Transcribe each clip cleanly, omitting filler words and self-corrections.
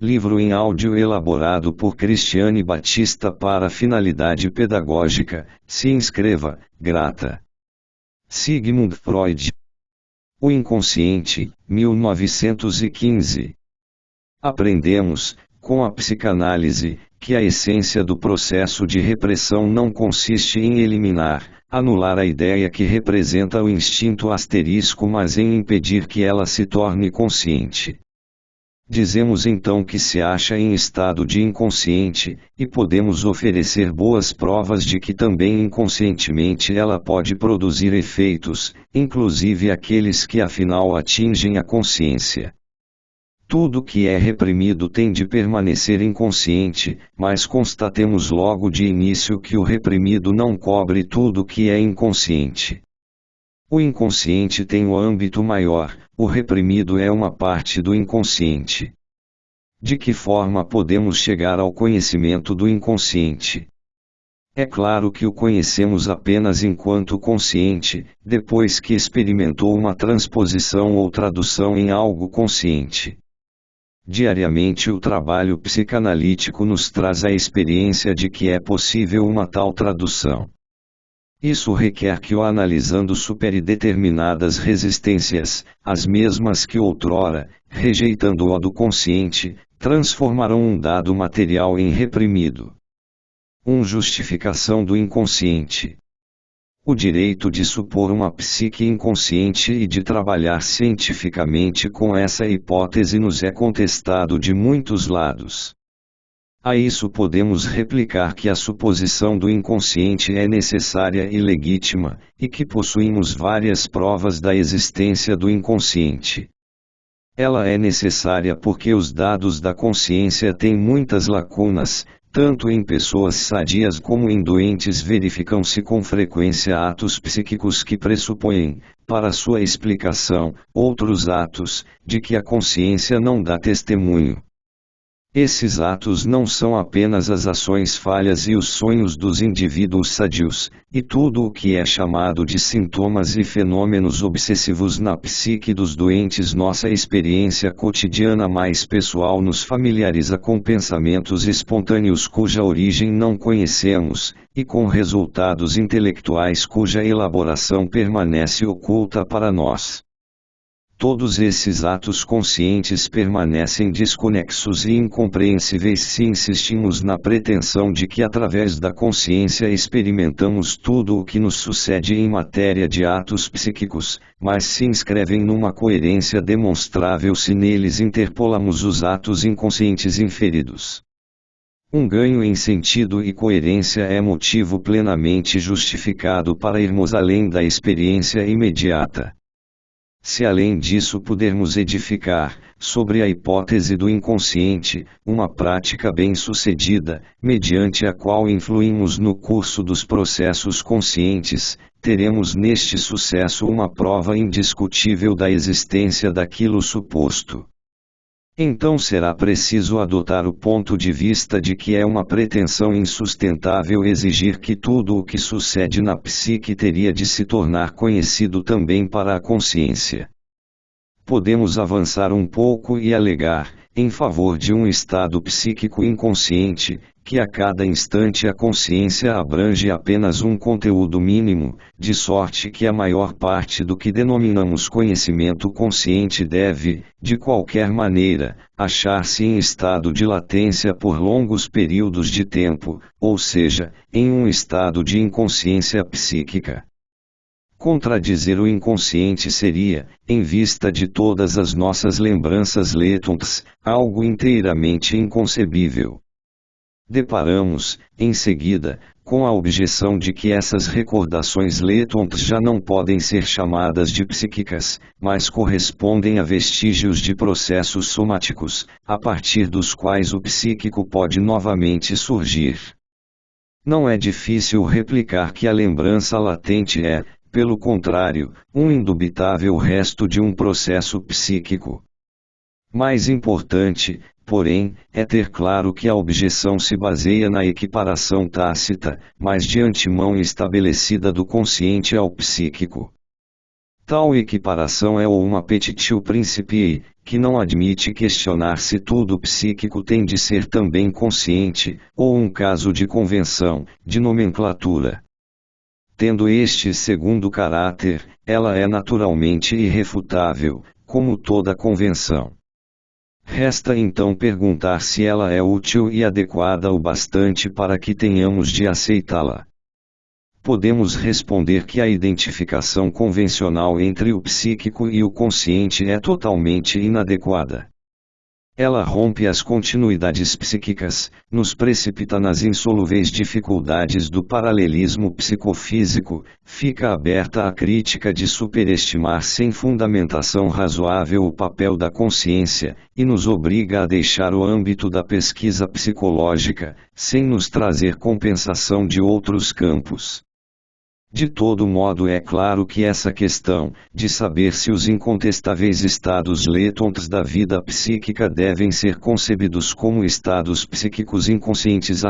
Livro em áudio elaborado por Cristiane Batista para finalidade pedagógica. Se inscreva, grata. Sigmund Freud. O inconsciente, 1915. Aprendemos, com a psicanálise, que a essência do processo de repressão não consiste em eliminar, anular a ideia que representa o instinto asterisco, mas em impedir que ela se torne consciente. Dizemos então que se acha em estado de inconsciente, e podemos oferecer boas provas de que também inconscientemente ela pode produzir efeitos, inclusive aqueles que afinal atingem a consciência. Tudo que é reprimido tem de permanecer inconsciente, mas constatemos logo de início que o reprimido não cobre tudo que é inconsciente. O inconsciente tem o âmbito maior, o reprimido é uma parte do inconsciente. De que forma podemos chegar ao conhecimento do inconsciente? É claro que o conhecemos apenas enquanto consciente, depois que experimentou uma transposição ou tradução em algo consciente. Diariamente o trabalho psicanalítico nos traz a experiência de que é possível uma tal tradução. Isso requer que o analisando supere determinadas resistências, as mesmas que outrora, rejeitando-o do consciente, transformarão um dado material em reprimido. Justificação do inconsciente. O direito de supor uma psique inconsciente e de trabalhar cientificamente com essa hipótese nos é contestado de muitos lados. A isso podemos replicar que a suposição do inconsciente é necessária e legítima, e que possuímos várias provas da existência do inconsciente. Ela é necessária porque os dados da consciência têm muitas lacunas, tanto em pessoas sadias como em doentes verificam-se com frequência atos psíquicos que pressupõem, para sua explicação, outros atos, de que a consciência não dá testemunho. Esses atos não são apenas as ações falhas e os sonhos dos indivíduos sadios, e tudo o que é chamado de sintomas e fenômenos obsessivos na psique dos doentes. Nossa experiência cotidiana mais pessoal nos familiariza com pensamentos espontâneos cuja origem não conhecemos, e com resultados intelectuais cuja elaboração permanece oculta para nós. Todos esses atos conscientes permanecem desconexos e incompreensíveis se insistimos na pretensão de que através da consciência experimentamos tudo o que nos sucede em matéria de atos psíquicos, mas se inscrevem numa coerência demonstrável se neles interpolamos os atos inconscientes inferidos. Um ganho em sentido e coerência é motivo plenamente justificado para irmos além da experiência imediata. Se além disso pudermos edificar, sobre a hipótese do inconsciente, uma prática bem-sucedida, mediante a qual influímos no curso dos processos conscientes, teremos neste sucesso uma prova indiscutível da existência daquilo suposto. Então será preciso adotar o ponto de vista de que é uma pretensão insustentável exigir que tudo o que sucede na psique teria de se tornar conhecido também para a consciência. Podemos avançar um pouco e alegar, em favor de um estado psíquico inconsciente, que a cada instante a consciência abrange apenas um conteúdo mínimo, de sorte que a maior parte do que denominamos conhecimento consciente deve, de qualquer maneira, achar-se em estado de latência por longos períodos de tempo, ou seja, em um estado de inconsciência psíquica. Contradizer o inconsciente seria, em vista de todas as nossas lembranças létentes, algo inteiramente inconcebível. Deparamos, em seguida, com a objeção de que essas recordações létentes já não podem ser chamadas de psíquicas, mas correspondem a vestígios de processos somáticos, a partir dos quais o psíquico pode novamente surgir. Não é difícil replicar que a lembrança latente é, pelo contrário, um indubitável resto de um processo psíquico. Mais importante, porém, é ter claro que a objeção se baseia na equiparação tácita, mas de antemão estabelecida do consciente ao psíquico. Tal equiparação é uma petitio principii, que não admite questionar se tudo psíquico tem de ser também consciente, ou um caso de convenção, de nomenclatura. Tendo este segundo caráter, ela é naturalmente irrefutável, como toda convenção. Resta então perguntar se ela é útil e adequada o bastante para que tenhamos de aceitá-la. Podemos responder que a identificação convencional entre o psíquico e o consciente é totalmente inadequada. Ela rompe as continuidades psíquicas, nos precipita nas insolúveis dificuldades do paralelismo psicofísico, fica aberta à crítica de superestimar sem fundamentação razoável o papel da consciência, e nos obriga a deixar o âmbito da pesquisa psicológica, sem nos trazer compensação de outros campos. De todo modo é claro que essa questão, de saber se os incontestáveis estados letons da vida psíquica devem ser concebidos como estados psíquicos inconscientes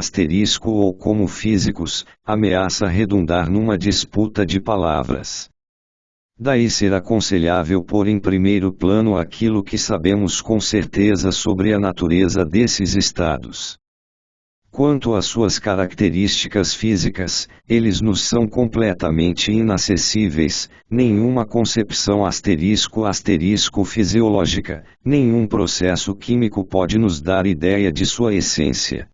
ou como físicos, ameaça redundar numa disputa de palavras. Daí ser aconselhável pôr em primeiro plano aquilo que sabemos com certeza sobre a natureza desses estados. Quanto às suas características físicas, eles nos são completamente inacessíveis, nenhuma concepção fisiológica, nenhum processo químico pode nos dar ideia de sua essência.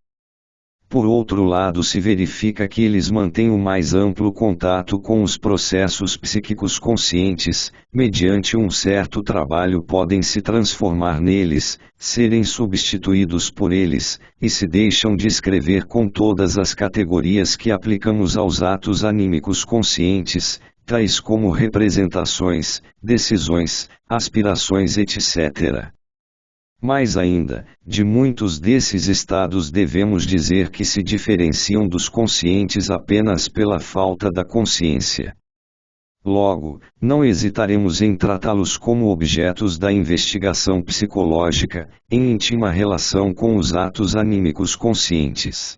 Por outro lado, se verifica que eles mantêm o mais amplo contato com os processos psíquicos conscientes, mediante um certo trabalho podem se transformar neles, serem substituídos por eles, e se deixam descrever com todas as categorias que aplicamos aos atos anímicos conscientes, tais como representações, decisões, aspirações, etc. Mais ainda, de muitos desses estados devemos dizer que se diferenciam dos conscientes apenas pela falta da consciência. Logo, não hesitaremos em tratá-los como objetos da investigação psicológica, em íntima relação com os atos anímicos conscientes.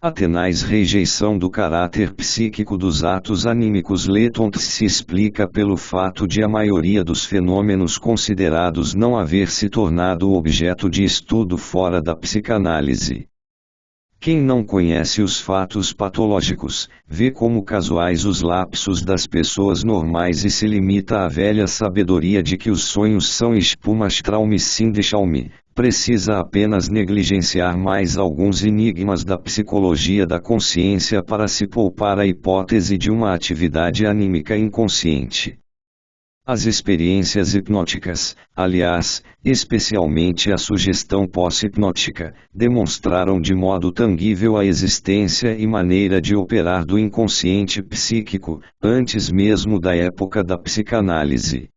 A tenaz rejeição do caráter psíquico dos atos anímicos letons se explica pelo fato de a maioria dos fenômenos considerados não haver se tornado objeto de estudo fora da psicanálise. Quem não conhece os fatos patológicos, vê como casuais os lapsos das pessoas normais e se limita à velha sabedoria de que os sonhos são espumas traume, precisa apenas negligenciar mais alguns enigmas da psicologia da consciência para se poupar a hipótese de uma atividade anímica inconsciente. As experiências hipnóticas, aliás, especialmente a sugestão pós-hipnótica, demonstraram de modo tangível a existência e maneira de operar do inconsciente psíquico, antes mesmo da época da psicanálise.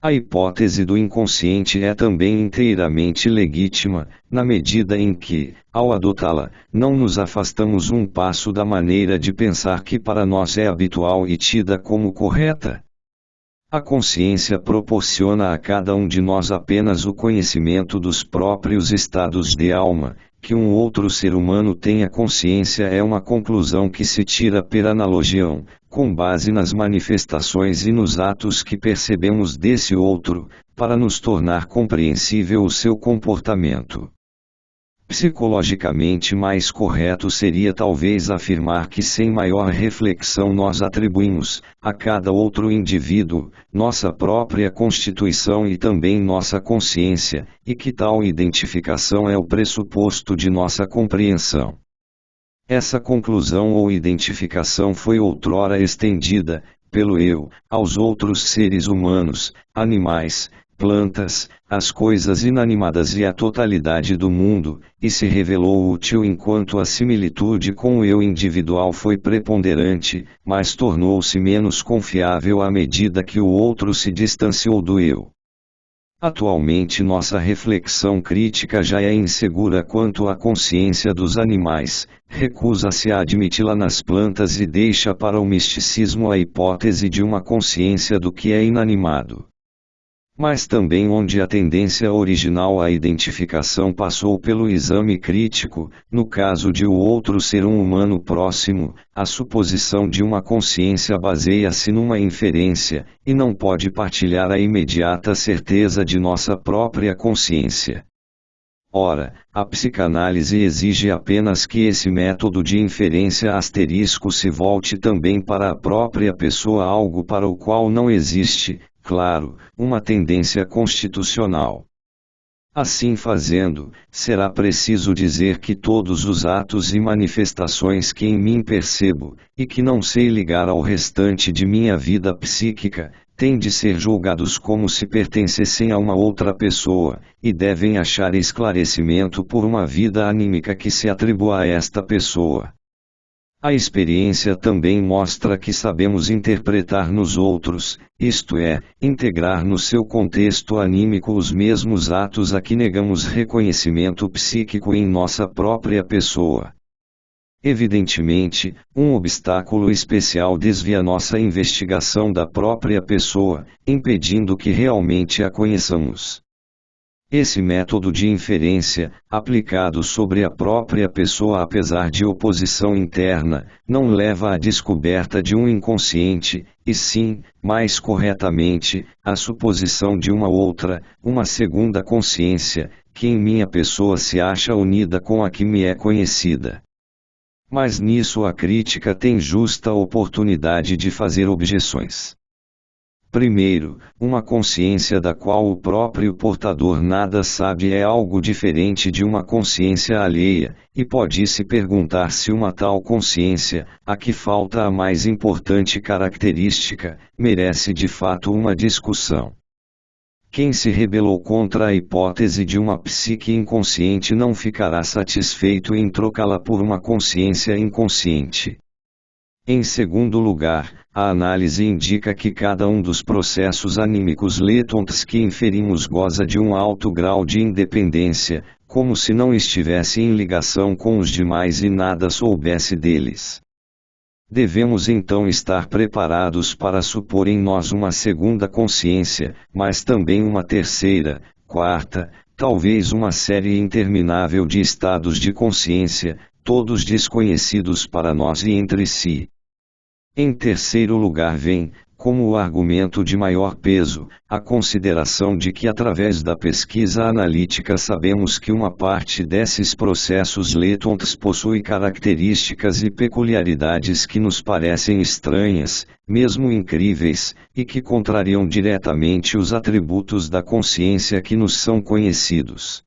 A hipótese do inconsciente é também inteiramente legítima, na medida em que, ao adotá-la, não nos afastamos um passo da maneira de pensar que para nós é habitual e tida como correta. A consciência proporciona a cada um de nós apenas o conhecimento dos próprios estados de alma. Que um outro ser humano tenha consciência é uma conclusão que se tira per analogiam, com base nas manifestações e nos atos que percebemos desse outro, para nos tornar compreensível o seu comportamento. Psicologicamente mais correto seria talvez afirmar que sem maior reflexão nós atribuímos, a cada outro indivíduo, nossa própria constituição e também nossa consciência, e que tal identificação é o pressuposto de nossa compreensão. Essa conclusão ou identificação foi outrora estendida, pelo eu, aos outros seres humanos, animais, plantas, as coisas inanimadas e a totalidade do mundo, e se revelou útil enquanto a similitude com o eu individual foi preponderante, mas tornou-se menos confiável à medida que o outro se distanciou do eu. Atualmente nossa reflexão crítica já é insegura quanto à consciência dos animais, recusa-se a admiti-la nas plantas e deixa para o misticismo a hipótese de uma consciência do que é inanimado. mas também onde a tendência original à identificação passou pelo exame crítico, no caso de o outro ser um humano próximo, a suposição de uma consciência baseia-se numa inferência, e não pode partilhar a imediata certeza de nossa própria consciência. Ora, a psicanálise exige apenas que esse método de inferência asterisco se volte também para a própria pessoa, algo para o qual não existe, claro, uma tendência constitucional. Assim fazendo, será preciso dizer que todos os atos e manifestações que em mim percebo, e que não sei ligar ao restante de minha vida psíquica, têm de ser julgados como se pertencessem a uma outra pessoa, e devem achar esclarecimento por uma vida anímica que se atribua a esta pessoa. A experiência também mostra que sabemos interpretar nos outros, isto é, integrar no seu contexto anímico os mesmos atos a que negamos reconhecimento psíquico em nossa própria pessoa. Evidentemente, um obstáculo especial desvia nossa investigação da própria pessoa, impedindo que realmente a conheçamos. Esse método de inferência, aplicado sobre a própria pessoa apesar de oposição interna, não leva à descoberta de um inconsciente, e sim, mais corretamente, à suposição de uma outra, uma segunda consciência, que em minha pessoa se acha unida com a que me é conhecida. Mas nisso a crítica tem justa oportunidade de fazer objeções. Primeiro, uma consciência da qual o próprio portador nada sabe é algo diferente de uma consciência alheia, e pode-se perguntar se uma tal consciência, a que falta a mais importante característica, merece de fato uma discussão. Quem se rebelou contra a hipótese de uma psique inconsciente não ficará satisfeito em trocá-la por uma consciência inconsciente. Em segundo lugar, a análise indica que cada um dos processos anímicos letons que inferimos goza de um alto grau de independência, como se não estivesse em ligação com os demais e nada soubesse deles. Devemos então estar preparados para supor em nós uma segunda consciência, mas também uma terceira, quarta, talvez uma série interminável de estados de consciência, todos desconhecidos para nós e entre si. Em terceiro lugar vem, como o argumento de maior peso, a consideração de que através da pesquisa analítica sabemos que uma parte desses processos letons possui características e peculiaridades que nos parecem estranhas, mesmo incríveis, e que contrariam diretamente os atributos da consciência que nos são conhecidos.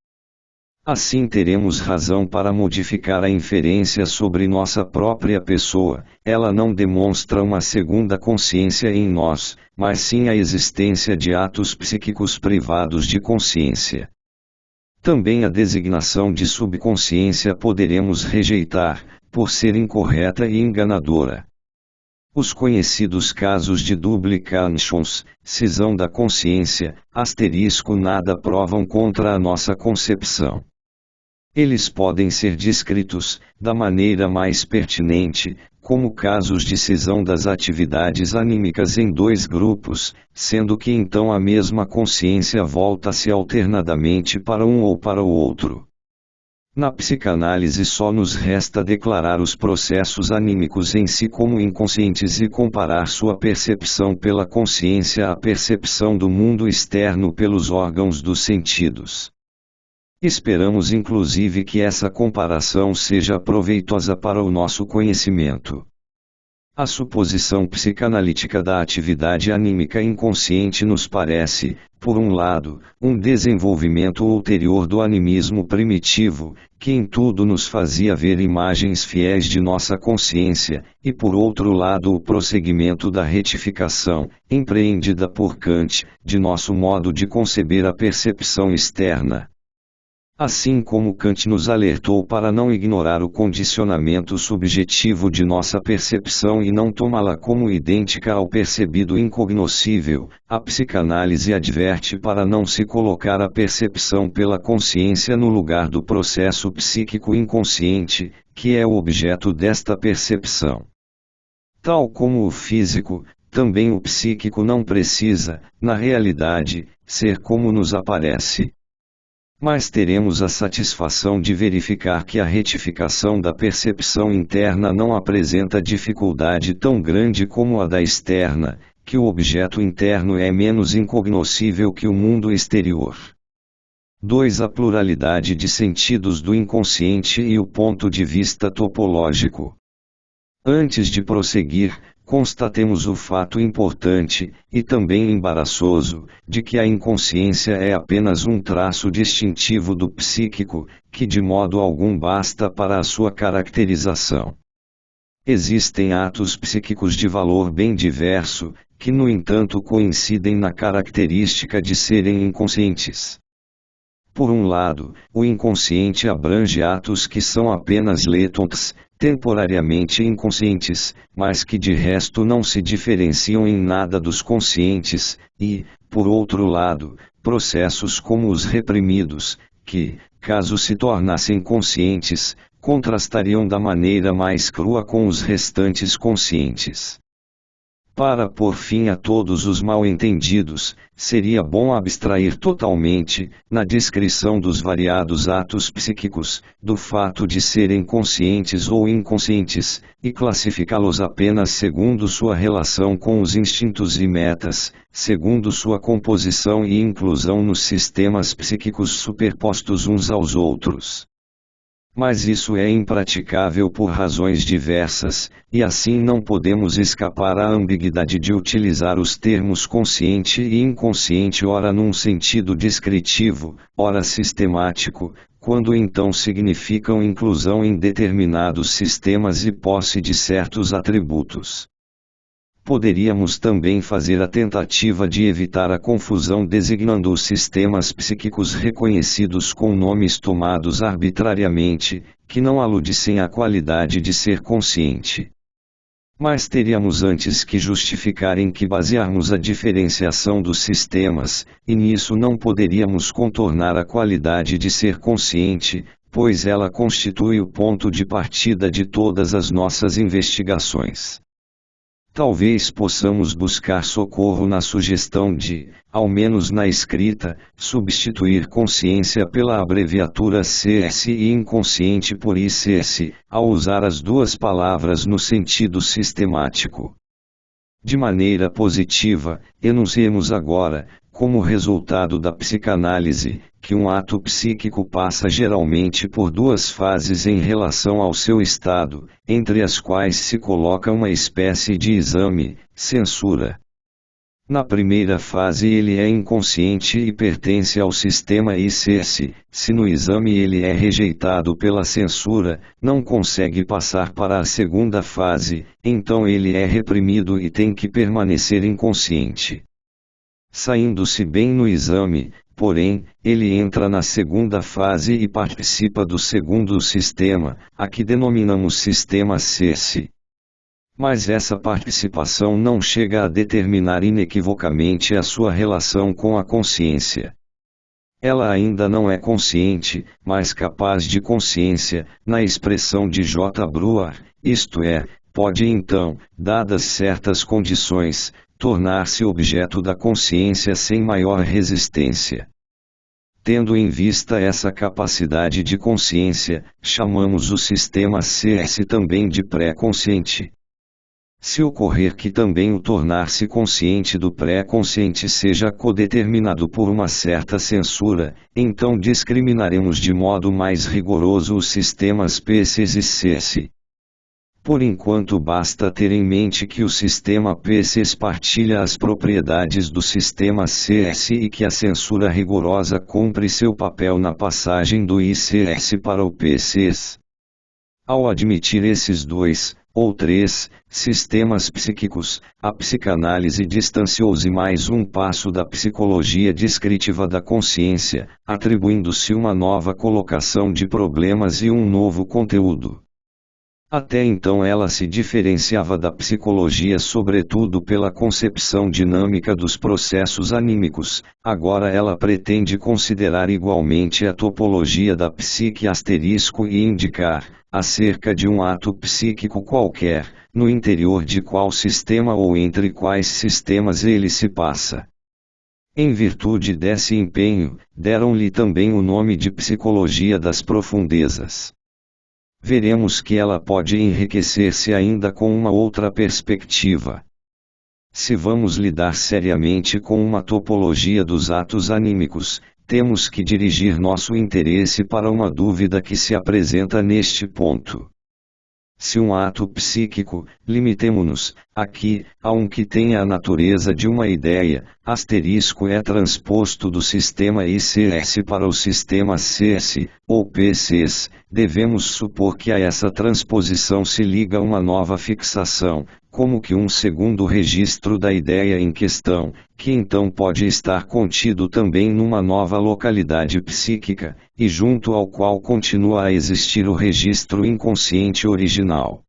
Assim teremos razão para modificar a inferência sobre nossa própria pessoa, ela não demonstra uma segunda consciência em nós, mas sim a existência de atos psíquicos privados de consciência. Também a designação de subconsciência poderemos rejeitar, por ser incorreta e enganadora. Os conhecidos casos de duplications, cisão da consciência, asterisco nada provam contra a nossa concepção. Eles podem ser descritos, da maneira mais pertinente, como casos de cisão das atividades anímicas em dois grupos, sendo que então a mesma consciência volta-se alternadamente para um ou para o outro. Na psicanálise só nos resta declarar os processos anímicos em si como inconscientes e comparar sua percepção pela consciência à percepção do mundo externo pelos órgãos dos sentidos. Esperamos inclusive que essa comparação seja proveitosa para o nosso conhecimento. A suposição psicanalítica da atividade anímica inconsciente nos parece, por um lado, um desenvolvimento ulterior do animismo primitivo, que em tudo nos fazia ver imagens fiéis de nossa consciência, e por outro lado o prosseguimento da retificação, empreendida por Kant, de nosso modo de conceber a percepção externa. Assim como Kant nos alertou para não ignorar o condicionamento subjetivo de nossa percepção e não tomá-la como idêntica ao percebido incognoscível, a psicanálise adverte para não se colocar a percepção pela consciência no lugar do processo psíquico inconsciente, que é o objeto desta percepção. Tal como o físico, também o psíquico não precisa, na realidade, ser como nos aparece. Mas teremos a satisfação de verificar que a retificação da percepção interna não apresenta dificuldade tão grande como a da externa, que o objeto interno é menos incognoscível que o mundo exterior. 2. A pluralidade de sentidos do inconsciente e o ponto de vista topológico. Antes de prosseguir, constatemos o fato importante, e também embaraçoso, de que a inconsciência é apenas um traço distintivo do psíquico, que de modo algum basta para a sua caracterização. Existem atos psíquicos de valor bem diverso, que no entanto coincidem na característica de serem inconscientes. Por um lado, o inconsciente abrange atos que são apenas letons, temporariamente inconscientes, mas que de resto não se diferenciam em nada dos conscientes, e, por outro lado, processos como os reprimidos, que, caso se tornassem conscientes, contrastariam da maneira mais crua com os restantes conscientes. Para pôr fim a todos os mal-entendidos, seria bom abstrair totalmente, na descrição dos variados atos psíquicos, do fato de serem conscientes ou inconscientes, e classificá-los apenas segundo sua relação com os instintos e metas, segundo sua composição e inclusão nos sistemas psíquicos superpostos uns aos outros. Mas isso é impraticável por razões diversas, e assim não podemos escapar à ambiguidade de utilizar os termos consciente e inconsciente ora num sentido descritivo, ora sistemático, quando então significam inclusão em determinados sistemas e posse de certos atributos. Poderíamos também fazer a tentativa de evitar a confusão designando os sistemas psíquicos reconhecidos com nomes tomados arbitrariamente, que não aludissem à qualidade de ser consciente. Mas teríamos antes que justificar em que basearmos a diferenciação dos sistemas, e nisso não poderíamos contornar a qualidade de ser consciente, pois ela constitui o ponto de partida de todas as nossas investigações. Talvez possamos buscar socorro na sugestão de, ao menos na escrita, substituir consciência pela abreviatura CS e inconsciente por ICS, ao usar as duas palavras no sentido sistemático. De maneira positiva, enunciemos agora, como resultado da psicanálise, que um ato psíquico passa geralmente por duas fases em relação ao seu estado, entre as quais se coloca uma espécie de exame, censura. Na primeira fase ele é inconsciente e pertence ao sistema ICS, se no exame ele é rejeitado pela censura, não consegue passar para a segunda fase, então ele é reprimido e tem que permanecer inconsciente. Saindo-se bem no exame, porém, ele entra na segunda fase e participa do segundo sistema, a que denominamos sistema CS. Mas essa participação não chega a determinar inequivocamente a sua relação com a consciência. Ela ainda não é consciente, mas capaz de consciência, na expressão de J. Brewer, isto é, pode então, dadas certas condições, tornar-se objeto da consciência sem maior resistência. Tendo em vista essa capacidade de consciência, chamamos o sistema CS também de pré-consciente. Se ocorrer que também o tornar-se consciente do pré-consciente seja codeterminado por uma certa censura, então discriminaremos de modo mais rigoroso os sistemas PCs e CS. Por enquanto basta ter em mente que o sistema PCs partilha as propriedades do sistema CS e que a censura rigorosa cumpre seu papel na passagem do ICS para o PCs. Ao admitir esses dois, ou três, sistemas psíquicos, a psicanálise distanciou-se mais um passo da psicologia descritiva da consciência, atribuindo-se uma nova colocação de problemas e um novo conteúdo. Até então ela se diferenciava da psicologia sobretudo pela concepção dinâmica dos processos anímicos, agora ela pretende considerar igualmente a topologia da psique e indicar, acerca de um ato psíquico qualquer, no interior de qual sistema ou entre quais sistemas ele se passa. Em virtude desse empenho, deram-lhe também o nome de psicologia das profundezas. Veremos que ela pode enriquecer-se ainda com uma outra perspectiva. Se vamos lidar seriamente com uma topologia dos atos anímicos, temos que dirigir nosso interesse para uma dúvida que se apresenta neste ponto. Se um ato psíquico, limitemo-nos, aqui, a um que tenha a natureza de uma ideia, é transposto do sistema ICS para o sistema CS, ou PCs, devemos supor que a essa transposição se liga uma nova fixação, como que um segundo registro da ideia em questão, que então pode estar contido também numa nova localidade psíquica, e junto ao qual continua a existir o registro inconsciente original.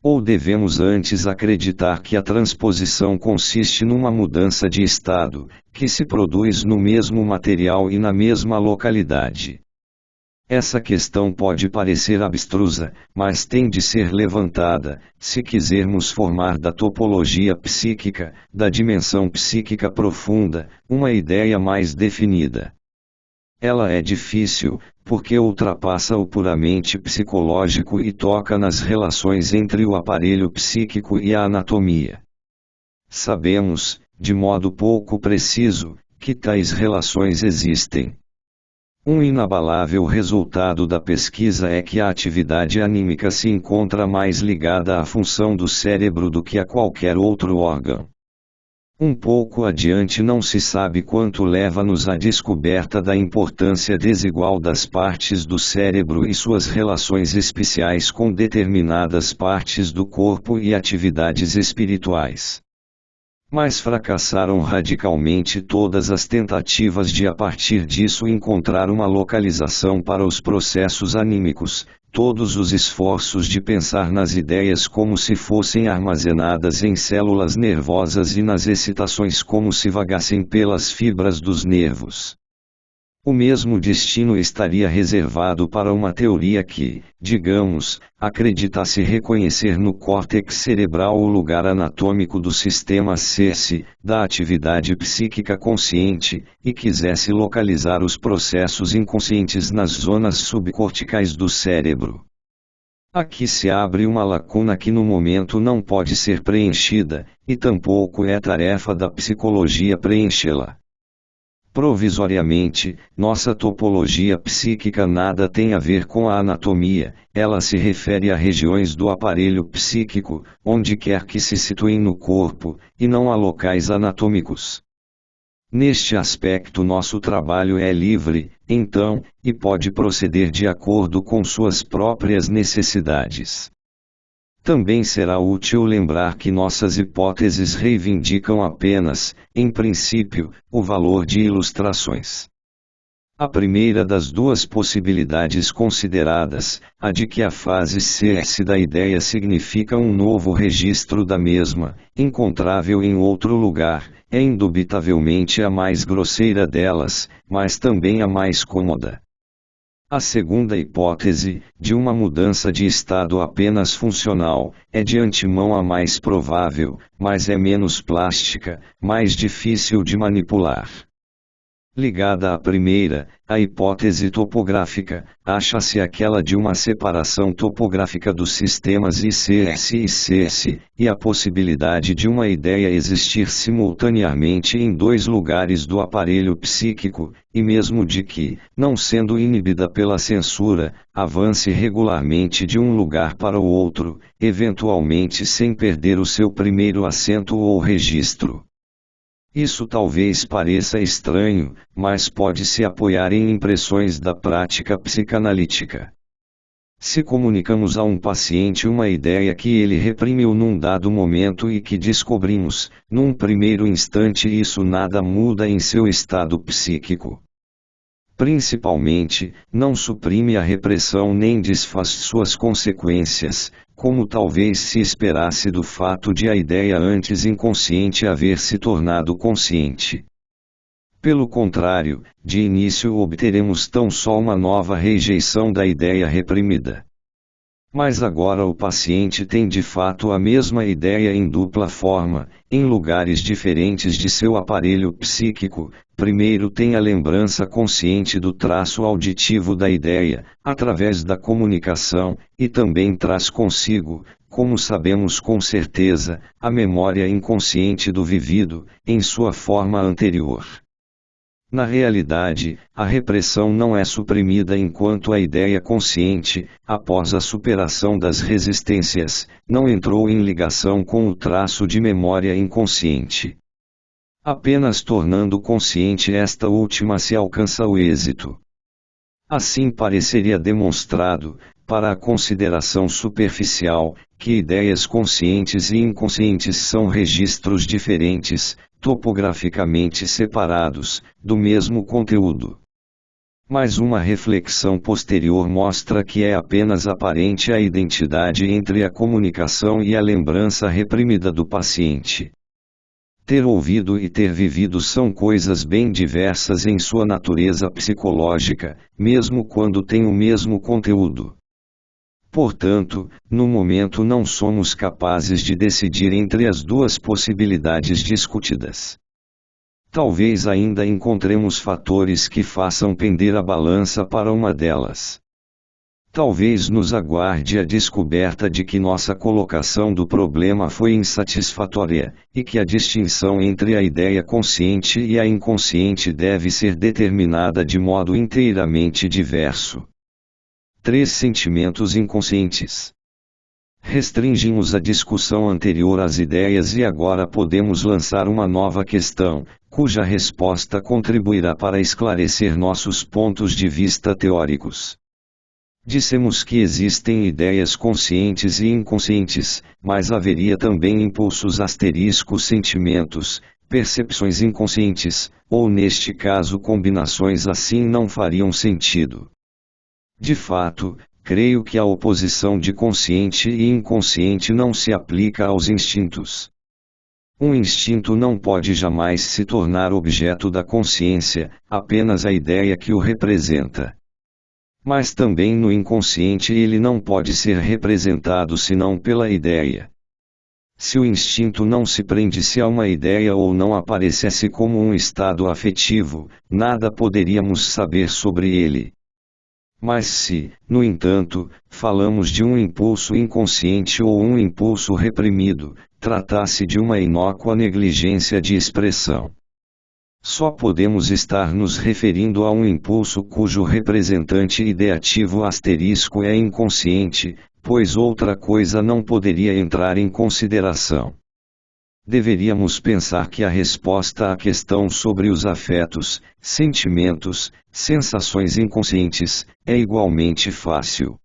Ou devemos antes acreditar que a transposição consiste numa mudança de estado, que se produz no mesmo material e na mesma localidade? Essa questão pode parecer abstrusa, mas tem de ser levantada, se quisermos formar da topologia psíquica, da dimensão psíquica profunda, uma ideia mais definida. Ela é difícil, porque ultrapassa o puramente psicológico e toca nas relações entre o aparelho psíquico e a anatomia. Sabemos, de modo pouco preciso, que tais relações existem. Um inabalável resultado da pesquisa é que a atividade anímica se encontra mais ligada à função do cérebro do que a qualquer outro órgão. Um pouco adiante não se sabe quanto leva-nos à descoberta da importância desigual das partes do cérebro e suas relações especiais com determinadas partes do corpo e atividades espirituais. Mas fracassaram radicalmente todas as tentativas de a partir disso encontrar uma localização para os processos anímicos, todos os esforços de pensar nas ideias como se fossem armazenadas em células nervosas e nas excitações como se vagassem pelas fibras dos nervos. O mesmo destino estaria reservado para uma teoria que, digamos, acreditasse reconhecer no córtex cerebral o lugar anatômico do sistema CS, da atividade psíquica consciente, e quisesse localizar os processos inconscientes nas zonas subcorticais do cérebro. Aqui se abre uma lacuna que no momento não pode ser preenchida, e tampouco é tarefa da psicologia preenchê-la. Provisoriamente, nossa topologia psíquica nada tem a ver com a anatomia, ela se refere a regiões do aparelho psíquico, onde quer que se situem no corpo, e não a locais anatômicos. Neste aspecto nosso trabalho é livre, então, e pode proceder de acordo com suas próprias necessidades. Também será útil lembrar que nossas hipóteses reivindicam apenas, em princípio, o valor de ilustrações. A primeira das duas possibilidades consideradas, a de que a fase CS da ideia significa um novo registro da mesma, encontrável em outro lugar, é indubitavelmente a mais grosseira delas, mas também a mais cômoda. A segunda hipótese, de uma mudança de estado apenas funcional, é de antemão a mais provável, mas é menos plástica, mais difícil de manipular. Ligada à primeira, a hipótese topográfica, acha-se aquela de uma separação topográfica dos sistemas ICS e CS, e a possibilidade de uma ideia existir simultaneamente em dois lugares do aparelho psíquico, e mesmo de que, não sendo inibida pela censura, avance regularmente de um lugar para o outro, eventualmente sem perder o seu primeiro assento ou registro. Isso talvez pareça estranho, mas pode se apoiar em impressões da prática psicanalítica. Se comunicamos a um paciente uma ideia que ele reprimiu num dado momento e que descobrimos, num primeiro instante isso nada muda em seu estado psíquico. Principalmente, não suprime a repressão nem desfaz suas consequências, como talvez se esperasse do fato de a ideia antes inconsciente haver se tornado consciente. Pelo contrário, de início obteremos tão só uma nova rejeição da ideia reprimida. Mas agora o paciente tem de fato a mesma ideia em dupla forma, em lugares diferentes de seu aparelho psíquico. Primeiro tem a lembrança consciente do traço auditivo da ideia, através da comunicação, e também traz consigo, como sabemos com certeza, a memória inconsciente do vivido, em sua forma anterior. Na realidade, a repressão não é suprimida enquanto a ideia consciente, após a superação das resistências, não entrou em ligação com o traço de memória inconsciente. Apenas tornando consciente esta última se alcança o êxito. Assim pareceria demonstrado, para a consideração superficial, que ideias conscientes e inconscientes são registros diferentes, topograficamente separados, do mesmo conteúdo. Mas uma reflexão posterior mostra que é apenas aparente a identidade entre a comunicação e a lembrança reprimida do paciente. Ter ouvido e ter vivido são coisas bem diversas em sua natureza psicológica, mesmo quando têm o mesmo conteúdo. Portanto, no momento não somos capazes de decidir entre as duas possibilidades discutidas. Talvez ainda encontremos fatores que façam pender a balança para uma delas. Talvez nos aguarde a descoberta de que nossa colocação do problema foi insatisfatória, e que a distinção entre a ideia consciente e a inconsciente deve ser determinada de modo inteiramente diverso. 3 sentimentos inconscientes. Restringimos a discussão anterior às ideias e agora podemos lançar uma nova questão, cuja resposta contribuirá para esclarecer nossos pontos de vista teóricos. Dissemos que existem ideias conscientes e inconscientes, mas haveria também impulsos sentimentos, percepções inconscientes, ou neste caso combinações assim não fariam sentido. De fato, creio que a oposição de consciente e inconsciente não se aplica aos instintos. Um instinto não pode jamais se tornar objeto da consciência, apenas a ideia que o representa. Mas também no inconsciente ele não pode ser representado senão pela ideia. Se o instinto não se prendesse a uma ideia ou não aparecesse como um estado afetivo, nada poderíamos saber sobre ele. Mas se, no entanto, falamos de um impulso inconsciente ou um impulso reprimido, tratasse de uma inócua negligência de expressão. Só podemos estar nos referindo a um impulso cujo representante ideativo é inconsciente, pois outra coisa não poderia entrar em consideração. Deveríamos pensar que a resposta à questão sobre os afetos, sentimentos, sensações inconscientes, é igualmente fácil.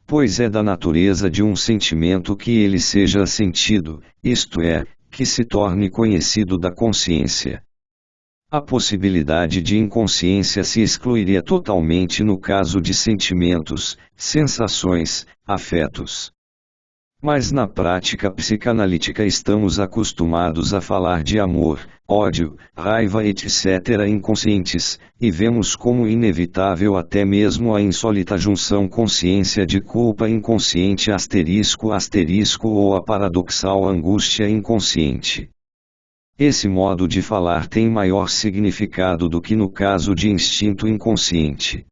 Pois é da natureza de um sentimento que ele seja sentido, isto é, que se torne conhecido da consciência. A possibilidade de inconsciência se excluiria totalmente no caso de sentimentos, sensações, afetos. Mas na prática psicanalítica estamos acostumados a falar de amor, ódio, raiva etc. inconscientes, e vemos como inevitável até mesmo a insólita junção consciência de culpa inconsciente ou a paradoxal angústia inconsciente. Esse modo de falar tem maior significado do que no caso de instinto inconsciente.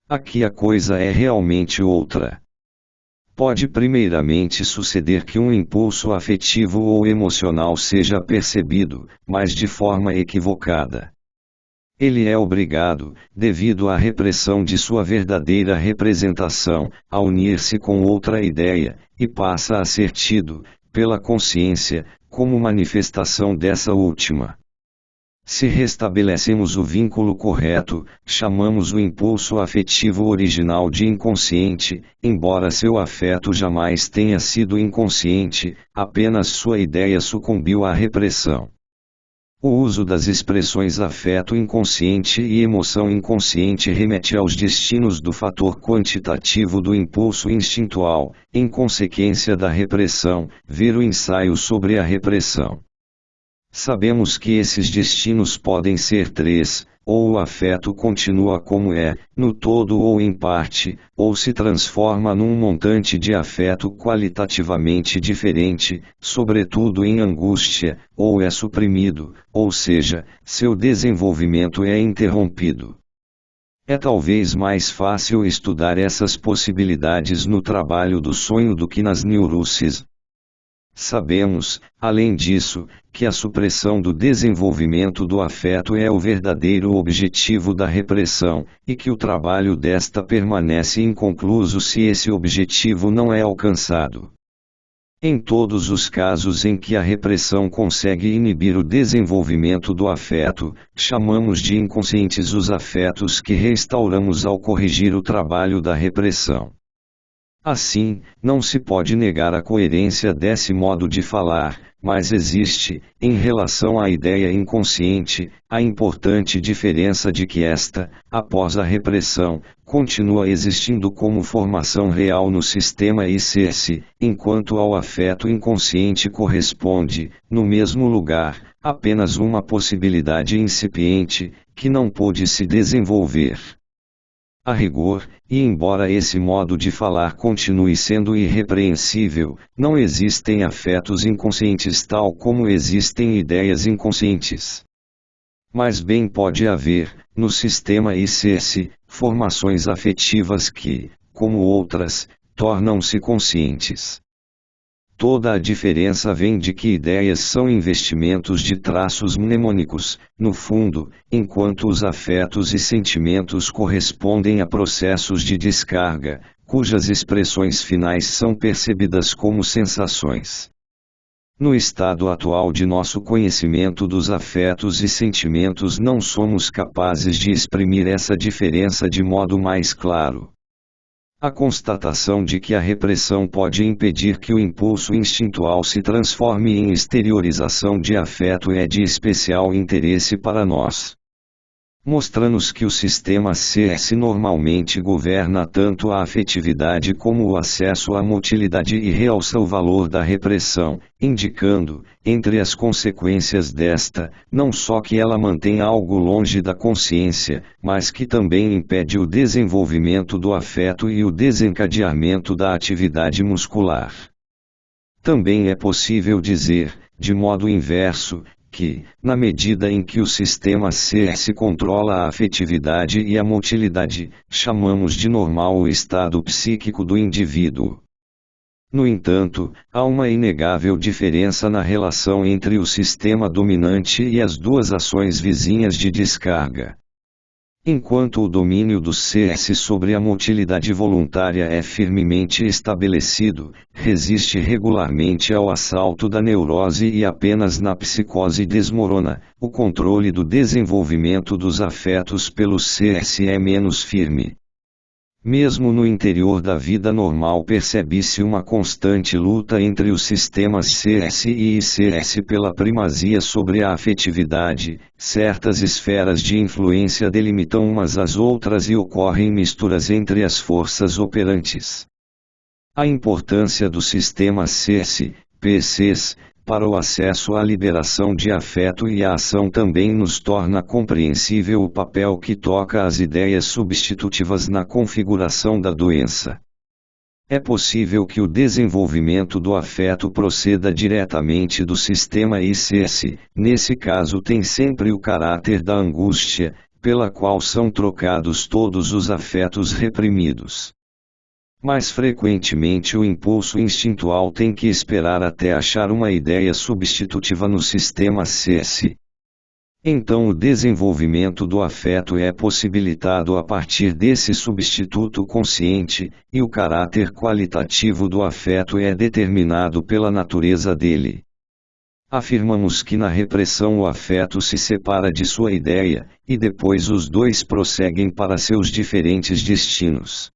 Aqui a coisa é realmente outra. Pode primeiramente suceder que um impulso afetivo ou emocional seja percebido, mas de forma equivocada. Ele é obrigado, devido à repressão de sua verdadeira representação, a unir-se com outra ideia, e passa a ser tido, pela consciência, como manifestação dessa última. Se restabelecemos o vínculo correto, chamamos o impulso afetivo original de inconsciente, embora seu afeto jamais tenha sido inconsciente, apenas sua ideia sucumbiu à repressão. O uso das expressões afeto inconsciente e emoção inconsciente remete aos destinos do fator quantitativo do impulso instintual, em consequência da repressão, ver o ensaio sobre a repressão. Sabemos que esses destinos podem ser três: ou o afeto continua como é, no todo ou em parte, ou se transforma num montante de afeto qualitativamente diferente, sobretudo em angústia, ou é suprimido, ou seja, seu desenvolvimento é interrompido. É talvez mais fácil estudar essas possibilidades no trabalho do sonho do que nas neuroses. Sabemos, além disso, que a supressão do desenvolvimento do afeto é o verdadeiro objetivo da repressão, e que o trabalho desta permanece inconcluso se esse objetivo não é alcançado. Em todos os casos em que a repressão consegue inibir o desenvolvimento do afeto, chamamos de inconscientes os afetos que restauramos ao corrigir o trabalho da repressão. Assim, não se pode negar a coerência desse modo de falar, mas existe, em relação à ideia inconsciente, a importante diferença de que esta, após a repressão, continua existindo como formação real no sistema ICS, enquanto ao afeto inconsciente corresponde, no mesmo lugar, apenas uma possibilidade incipiente, que não pôde se desenvolver. A rigor, e embora esse modo de falar continue sendo irrepreensível, não existem afetos inconscientes tal como existem ideias inconscientes. Mas bem pode haver, no sistema ICS, formações afetivas que, como outras, tornam-se conscientes. Toda a diferença vem de que ideias são investimentos de traços mnemônicos, no fundo, enquanto os afetos e sentimentos correspondem a processos de descarga, cujas expressões finais são percebidas como sensações. No estado atual de nosso conhecimento dos afetos e sentimentos, não somos capazes de exprimir essa diferença de modo mais claro. A constatação de que a repressão pode impedir que o impulso instintual se transforme em exteriorização de afeto é de especial interesse para nós. Mostrando-nos que o sistema CS normalmente governa tanto a afetividade como o acesso à motilidade e realça o valor da repressão, indicando, entre as consequências desta, não só que ela mantém algo longe da consciência, mas que também impede o desenvolvimento do afeto e o desencadeamento da atividade muscular. Também é possível dizer, de modo inverso, que, na medida em que o sistema CS controla a afetividade e a motilidade, chamamos de normal o estado psíquico do indivíduo. No entanto, há uma inegável diferença na relação entre o sistema dominante e as duas ações vizinhas de descarga. Enquanto o domínio do CS sobre a motilidade voluntária é firmemente estabelecido, resiste regularmente ao assalto da neurose e apenas na psicose desmorona, o controle do desenvolvimento dos afetos pelo CS é menos firme. Mesmo no interior da vida normal percebe-se uma constante luta entre os sistemas CS e ICS pela primazia sobre a afetividade, certas esferas de influência delimitam umas às outras e ocorrem misturas entre as forças operantes. A importância do sistema CS, PCs, para o acesso à liberação de afeto e a ação também nos torna compreensível o papel que toca as ideias substitutivas na configuração da doença. É possível que o desenvolvimento do afeto proceda diretamente do sistema ICS, nesse caso tem sempre o caráter da angústia, pela qual são trocados todos os afetos reprimidos. Mais frequentemente o impulso instintual tem que esperar até achar uma ideia substitutiva no sistema CS. Então o desenvolvimento do afeto é possibilitado a partir desse substituto consciente, e o caráter qualitativo do afeto é determinado pela natureza dele. Afirmamos que na repressão o afeto se separa de sua ideia, e depois os dois prosseguem para seus diferentes destinos.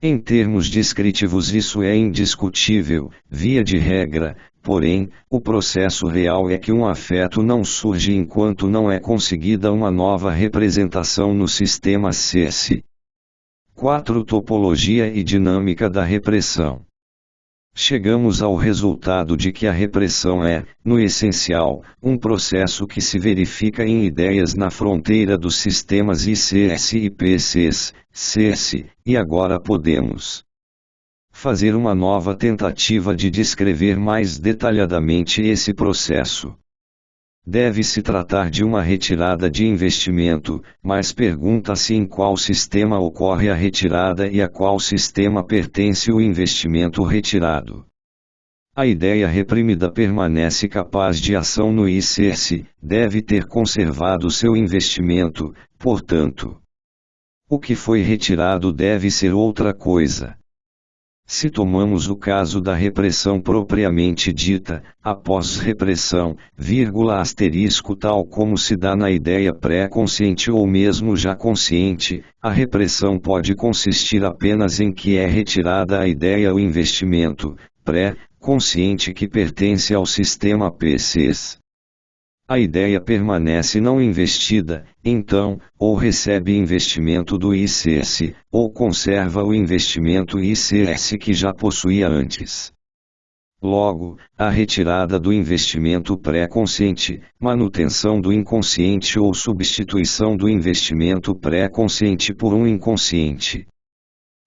Em termos descritivos isso é indiscutível, via de regra, porém, o processo real é que um afeto não surge enquanto não é conseguida uma nova representação no sistema CS. 4. Topologia e dinâmica da repressão. Chegamos ao resultado de que a repressão é, no essencial, um processo que se verifica em ideias na fronteira dos sistemas ICS e PCs, CS, e agora podemos fazer uma nova tentativa de descrever mais detalhadamente esse processo. Deve-se tratar de uma retirada de investimento, mas pergunta-se em qual sistema ocorre a retirada e a qual sistema pertence o investimento retirado. A ideia reprimida permanece capaz de ação no ICS, deve ter conservado seu investimento, portanto. O que foi retirado deve ser outra coisa. Se tomamos o caso da repressão propriamente dita, após repressão, asterisco tal como se dá na ideia pré-consciente ou mesmo já consciente, a repressão pode consistir apenas em que é retirada a ideia ou investimento, pré-consciente que pertence ao sistema PCs. A ideia permanece não investida, então, ou recebe investimento do ICS, ou conserva o investimento ICS que já possuía antes. Logo, a retirada do investimento pré-consciente, manutenção do inconsciente ou substituição do investimento pré-consciente por um inconsciente.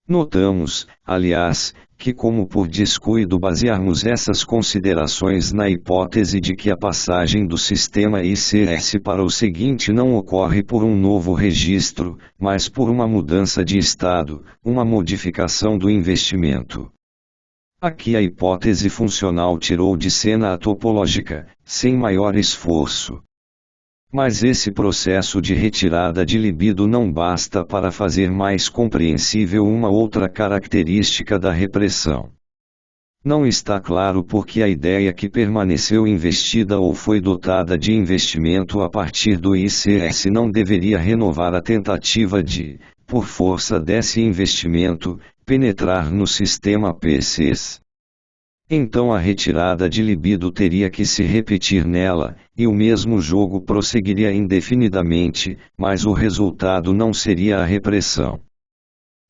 Notamos, aliás, que como por descuido basearmos essas considerações na hipótese de que a passagem do sistema ICS para o seguinte não ocorre por um novo registro, mas por uma mudança de estado, uma modificação do investimento. Aqui a hipótese funcional tirou de cena a topológica, sem maior esforço. Mas esse processo de retirada de libido não basta para fazer mais compreensível uma outra característica da repressão. Não está claro por que a ideia que permaneceu investida ou foi dotada de investimento a partir do ICS não deveria renovar a tentativa de, por força desse investimento, penetrar no sistema PCs. Então a retirada de libido teria que se repetir nela, e o mesmo jogo prosseguiria indefinidamente, mas o resultado não seria a repressão.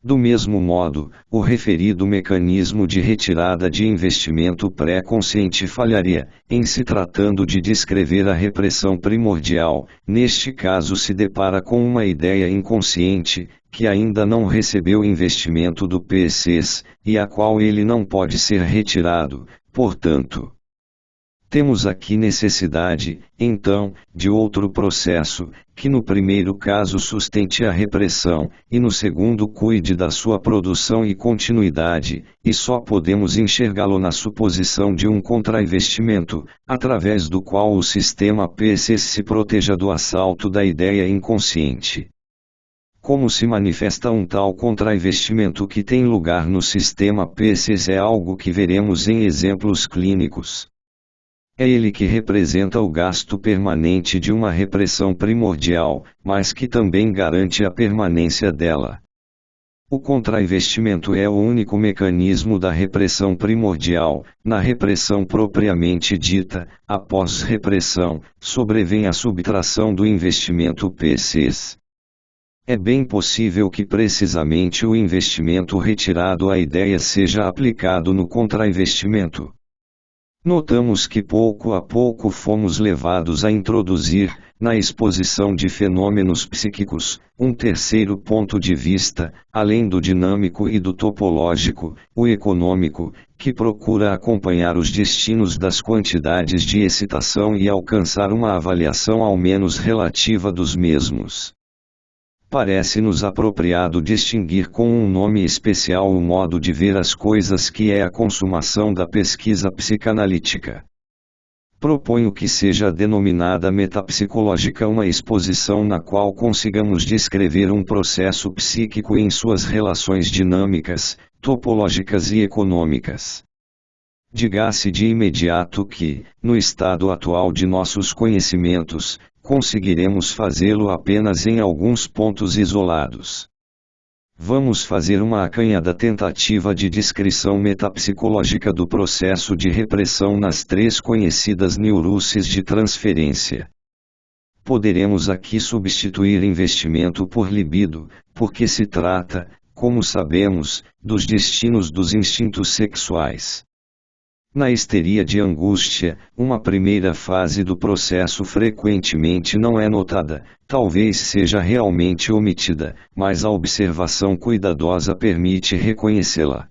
Do mesmo modo, o referido mecanismo de retirada de investimento pré-consciente falharia, em se tratando de descrever a repressão primordial, neste caso se depara com uma ideia inconsciente, que ainda não recebeu investimento do PCs, e a qual ele não pode ser retirado, portanto. Temos aqui necessidade, então, de outro processo, que no primeiro caso sustente a repressão, e no segundo cuide da sua produção e continuidade, e só podemos enxergá-lo na suposição de um contrainvestimento, através do qual o sistema PCs se proteja do assalto da ideia inconsciente. Como se manifesta um tal contrainvestimento que tem lugar no sistema PCs é algo que veremos em exemplos clínicos. É ele que representa o gasto permanente de uma repressão primordial, mas que também garante a permanência dela. O contrainvestimento é o único mecanismo da repressão primordial. Na repressão propriamente dita, após repressão, sobrevém a subtração do investimento PCs. É bem possível que precisamente o investimento retirado à ideia seja aplicado no contrainvestimento. Notamos que pouco a pouco fomos levados a introduzir, na exposição de fenômenos psíquicos, um terceiro ponto de vista, além do dinâmico e do topológico, o econômico, que procura acompanhar os destinos das quantidades de excitação e alcançar uma avaliação ao menos relativa dos mesmos. Parece-nos apropriado distinguir com um nome especial o modo de ver as coisas que é a consumação da pesquisa psicanalítica. Proponho que seja denominada metapsicológica uma exposição na qual consigamos descrever um processo psíquico em suas relações dinâmicas, topológicas e econômicas. Diga-se de imediato que, no estado atual de nossos conhecimentos, conseguiremos fazê-lo apenas em alguns pontos isolados. Vamos fazer uma acanhada tentativa de descrição metapsicológica do processo de repressão nas 3 conhecidas neuroses de transferência. Poderemos aqui substituir investimento por libido, porque se trata, como sabemos, dos destinos dos instintos sexuais. Na histeria de angústia, uma primeira fase do processo frequentemente não é notada, talvez seja realmente omitida, mas a observação cuidadosa permite reconhecê-la.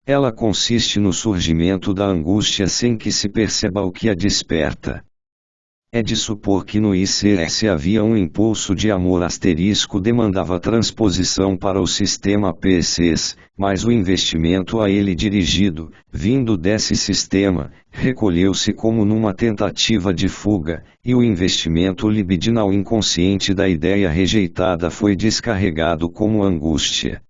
Ela consiste no surgimento da angústia sem que se perceba o que a desperta. É de supor que no ICS havia um impulso de amor demandava transposição para o sistema PCs, mas o investimento a ele dirigido, vindo desse sistema, recolheu-se como numa tentativa de fuga, e o investimento libidinal inconsciente da ideia rejeitada foi descarregado como angústia.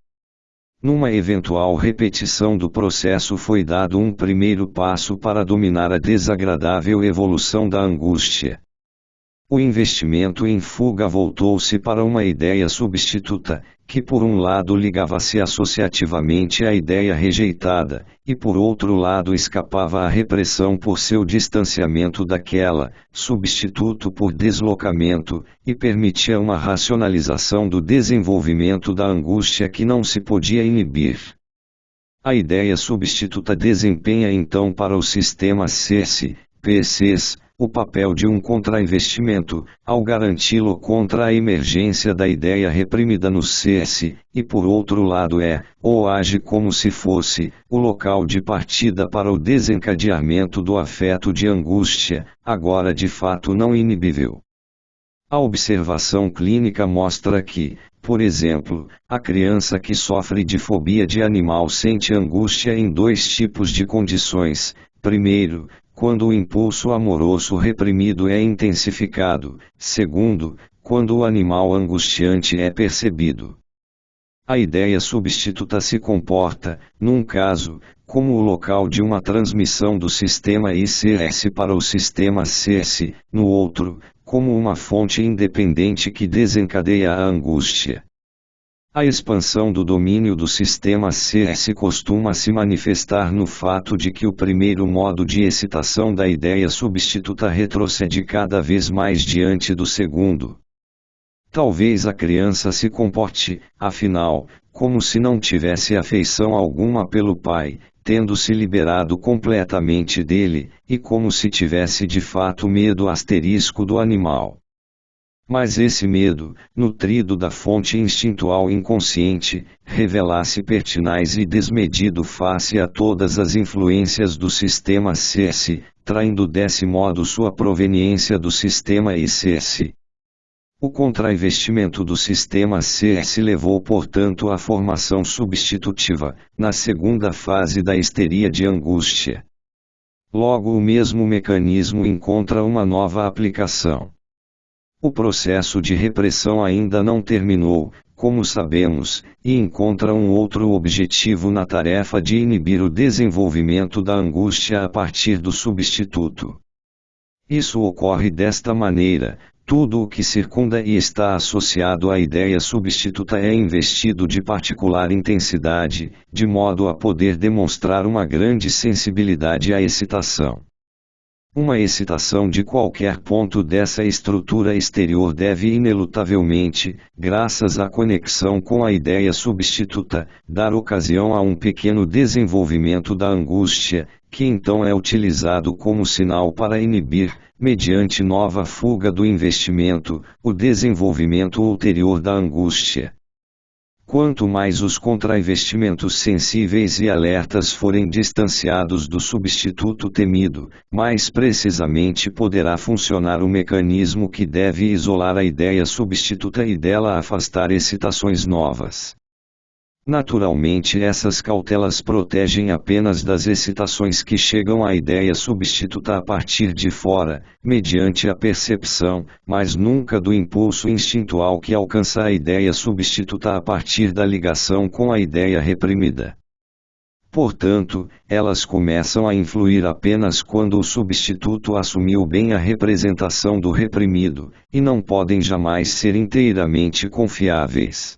Numa eventual repetição do processo foi dado um primeiro passo para dominar a desagradável evolução da angústia. O investimento em fuga voltou-se para uma ideia substituta, que por um lado ligava-se associativamente à ideia rejeitada, e por outro lado escapava à repressão por seu distanciamento daquela, substituto por deslocamento, e permitia uma racionalização do desenvolvimento da angústia que não se podia inibir. A ideia substituta desempenha então para o sistema CS, PCs, o papel de um contrainvestimento, ao garanti-lo contra a emergência da ideia reprimida no CS, e por outro lado ou age como se fosse, o local de partida para o desencadeamento do afeto de angústia, agora de fato não inibível. A observação clínica mostra que, por exemplo, a criança que sofre de fobia de animal sente angústia em 2 tipos de condições. Primeiro, quando o impulso amoroso reprimido é intensificado. Segundo, quando o animal angustiante é percebido. A ideia substituta se comporta, num caso, como o local de uma transmissão do sistema ICS para o sistema CS, no outro, como uma fonte independente que desencadeia a angústia. A expansão do domínio do sistema CS costuma se manifestar no fato de que o primeiro modo de excitação da ideia substituta retrocede cada vez mais diante do segundo. Talvez a criança se comporte, afinal, como se não tivesse afeição alguma pelo pai, tendo-se liberado completamente dele, e como se tivesse de fato medo do animal. Mas esse medo, nutrido da fonte instintual inconsciente, revela-se pertinaz e desmedido face a todas as influências do sistema CS, traindo desse modo sua proveniência do sistema ICS. O contrainvestimento do sistema CS levou portanto à formação substitutiva, na segunda fase da histeria de angústia. Logo o mesmo mecanismo encontra uma nova aplicação. O processo de repressão ainda não terminou, como sabemos, e encontra um outro objetivo na tarefa de inibir o desenvolvimento da angústia a partir do substituto. Isso ocorre desta maneira: tudo o que circunda e está associado à ideia substituta é investido de particular intensidade, de modo a poder demonstrar uma grande sensibilidade à excitação. Uma excitação de qualquer ponto dessa estrutura exterior deve inelutavelmente, graças à conexão com a ideia substituta, dar ocasião a um pequeno desenvolvimento da angústia, que então é utilizado como sinal para inibir, mediante nova fuga do investimento, o desenvolvimento ulterior da angústia. Quanto mais os contrainvestimentos sensíveis e alertas forem distanciados do substituto temido, mais precisamente poderá funcionar o mecanismo que deve isolar a ideia substituta e dela afastar excitações novas. Naturalmente, essas cautelas protegem apenas das excitações que chegam à ideia substituta a partir de fora, mediante a percepção, mas nunca do impulso instintual que alcança a ideia substituta a partir da ligação com a ideia reprimida. Portanto, elas começam a influir apenas quando o substituto assumiu bem a representação do reprimido, e não podem jamais ser inteiramente confiáveis.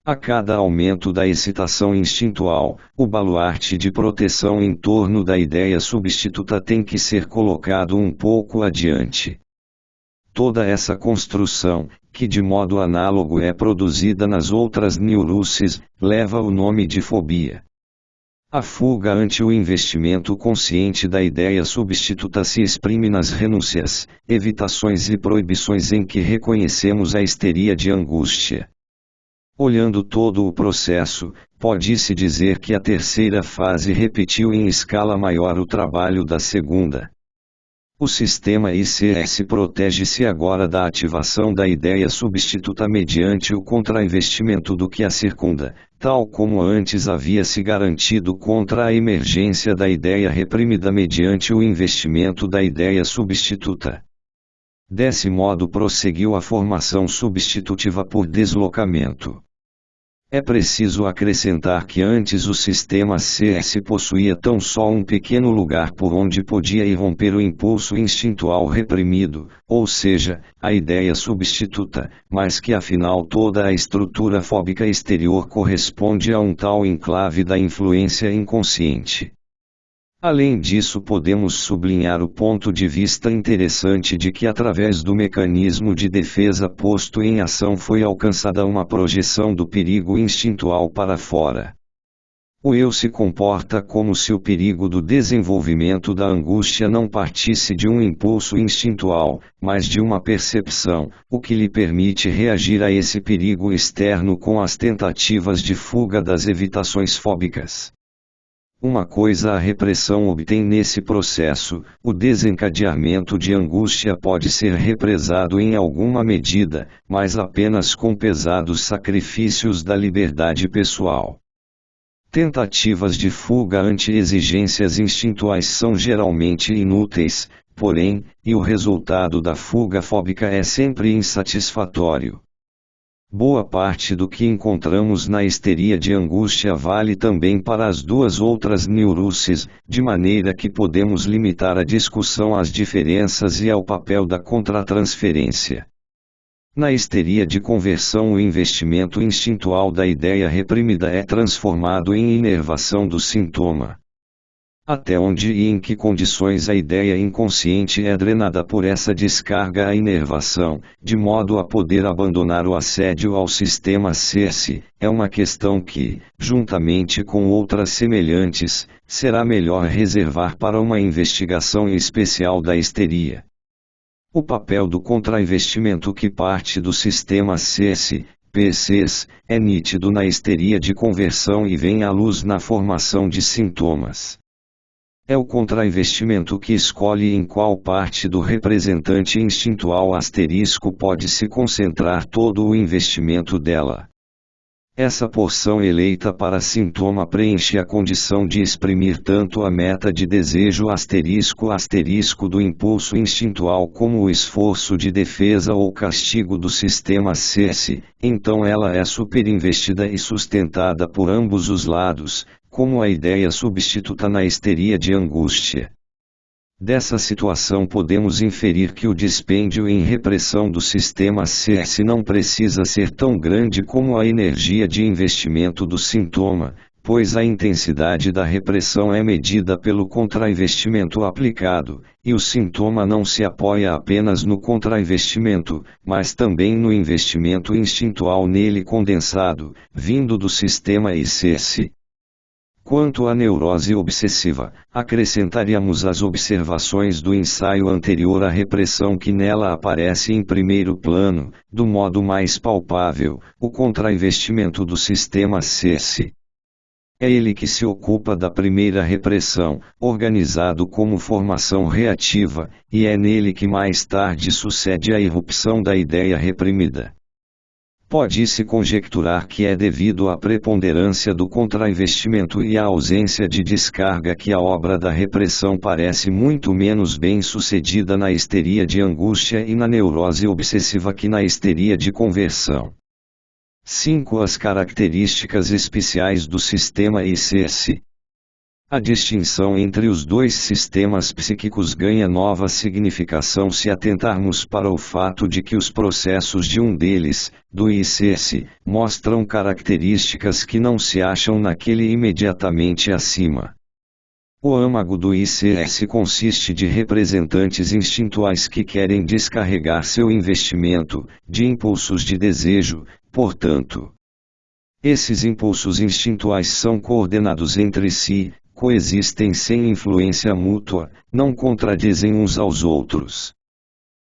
A cada aumento da excitação instintual, o baluarte de proteção em torno da ideia substituta tem que ser colocado um pouco adiante. Toda essa construção, que de modo análogo é produzida nas outras neuroses, leva o nome de fobia. A fuga ante o investimento consciente da ideia substituta se exprime nas renúncias, evitações e proibições em que reconhecemos a histeria de angústia. Olhando todo o processo, pode-se dizer que a terceira fase repetiu em escala maior o trabalho da segunda. O sistema ICS protege-se agora da ativação da ideia substituta mediante o contrainvestimento do que a circunda, tal como antes havia se garantido contra a emergência da ideia reprimida mediante o investimento da ideia substituta. Desse modo prosseguiu a formação substitutiva por deslocamento. É preciso acrescentar que antes o sistema CS possuía tão só um pequeno lugar por onde podia irromper o impulso instintual reprimido, ou seja, a ideia substituta, mas que afinal toda a estrutura fóbica exterior corresponde a um tal enclave da influência inconsciente. Além disso, podemos sublinhar o ponto de vista interessante de que através do mecanismo de defesa posto em ação foi alcançada uma projeção do perigo instintual para fora. O eu se comporta como se o perigo do desenvolvimento da angústia não partisse de um impulso instintual, mas de uma percepção, o que lhe permite reagir a esse perigo externo com as tentativas de fuga das evitações fóbicas. Uma coisa a repressão obtém nesse processo, o desencadeamento de angústia pode ser represado em alguma medida, mas apenas com pesados sacrifícios da liberdade pessoal. Tentativas de fuga ante exigências instintuais são geralmente inúteis, porém, e o resultado da fuga fóbica é sempre insatisfatório. Boa parte do que encontramos na histeria de angústia vale também para as duas outras neuroses, de maneira que podemos limitar a discussão às diferenças e ao papel da contratransferência. Na histeria de conversão, o investimento instintual da ideia reprimida é transformado em inervação do sintoma. Até onde e em que condições a ideia inconsciente é drenada por essa descarga à inervação, de modo a poder abandonar o assédio ao sistema CS, é uma questão que, juntamente com outras semelhantes, será melhor reservar para uma investigação especial da histeria. O papel do contrainvestimento que parte do sistema CS, PCs, é nítido na histeria de conversão e vem à luz na formação de sintomas. É o contrainvestimento que escolhe em qual parte do representante instintual asterisco pode se concentrar todo o investimento dela. Essa porção eleita para sintoma preenche a condição de exprimir tanto a meta de desejo asterisco do impulso instintual como o esforço de defesa ou castigo do sistema CS, então ela é superinvestida e sustentada por ambos os lados, como a ideia substituta na histeria de angústia. Dessa situação podemos inferir que o dispêndio em repressão do sistema CS não precisa ser tão grande como a energia de investimento do sintoma, pois a intensidade da repressão é medida pelo contrainvestimento aplicado, e o sintoma não se apoia apenas no contrainvestimento, mas também no investimento instintual nele condensado, vindo do sistema ICS. Quanto à neurose obsessiva, acrescentaríamos as observações do ensaio anterior à repressão que nela aparece em primeiro plano, do modo mais palpável, o contrainvestimento do sistema CS. É ele que se ocupa da primeira repressão, organizado como formação reativa, e é nele que mais tarde sucede a irrupção da ideia reprimida. Pode-se conjecturar que é devido à preponderância do contrainvestimento e à ausência de descarga que a obra da repressão parece muito menos bem sucedida na histeria de angústia e na neurose obsessiva que na histeria de conversão. 5. As características especiais do sistema ICS. A distinção entre os dois sistemas psíquicos ganha nova significação se atentarmos para o fato de que os processos de um deles, do ICS, mostram características que não se acham naquele imediatamente acima. O âmago do ICS consiste de representantes instintuais que querem descarregar seu investimento, de impulsos de desejo, portanto. Esses impulsos instintuais são coordenados entre si, coexistem sem influência mútua, não contradizem uns aos outros.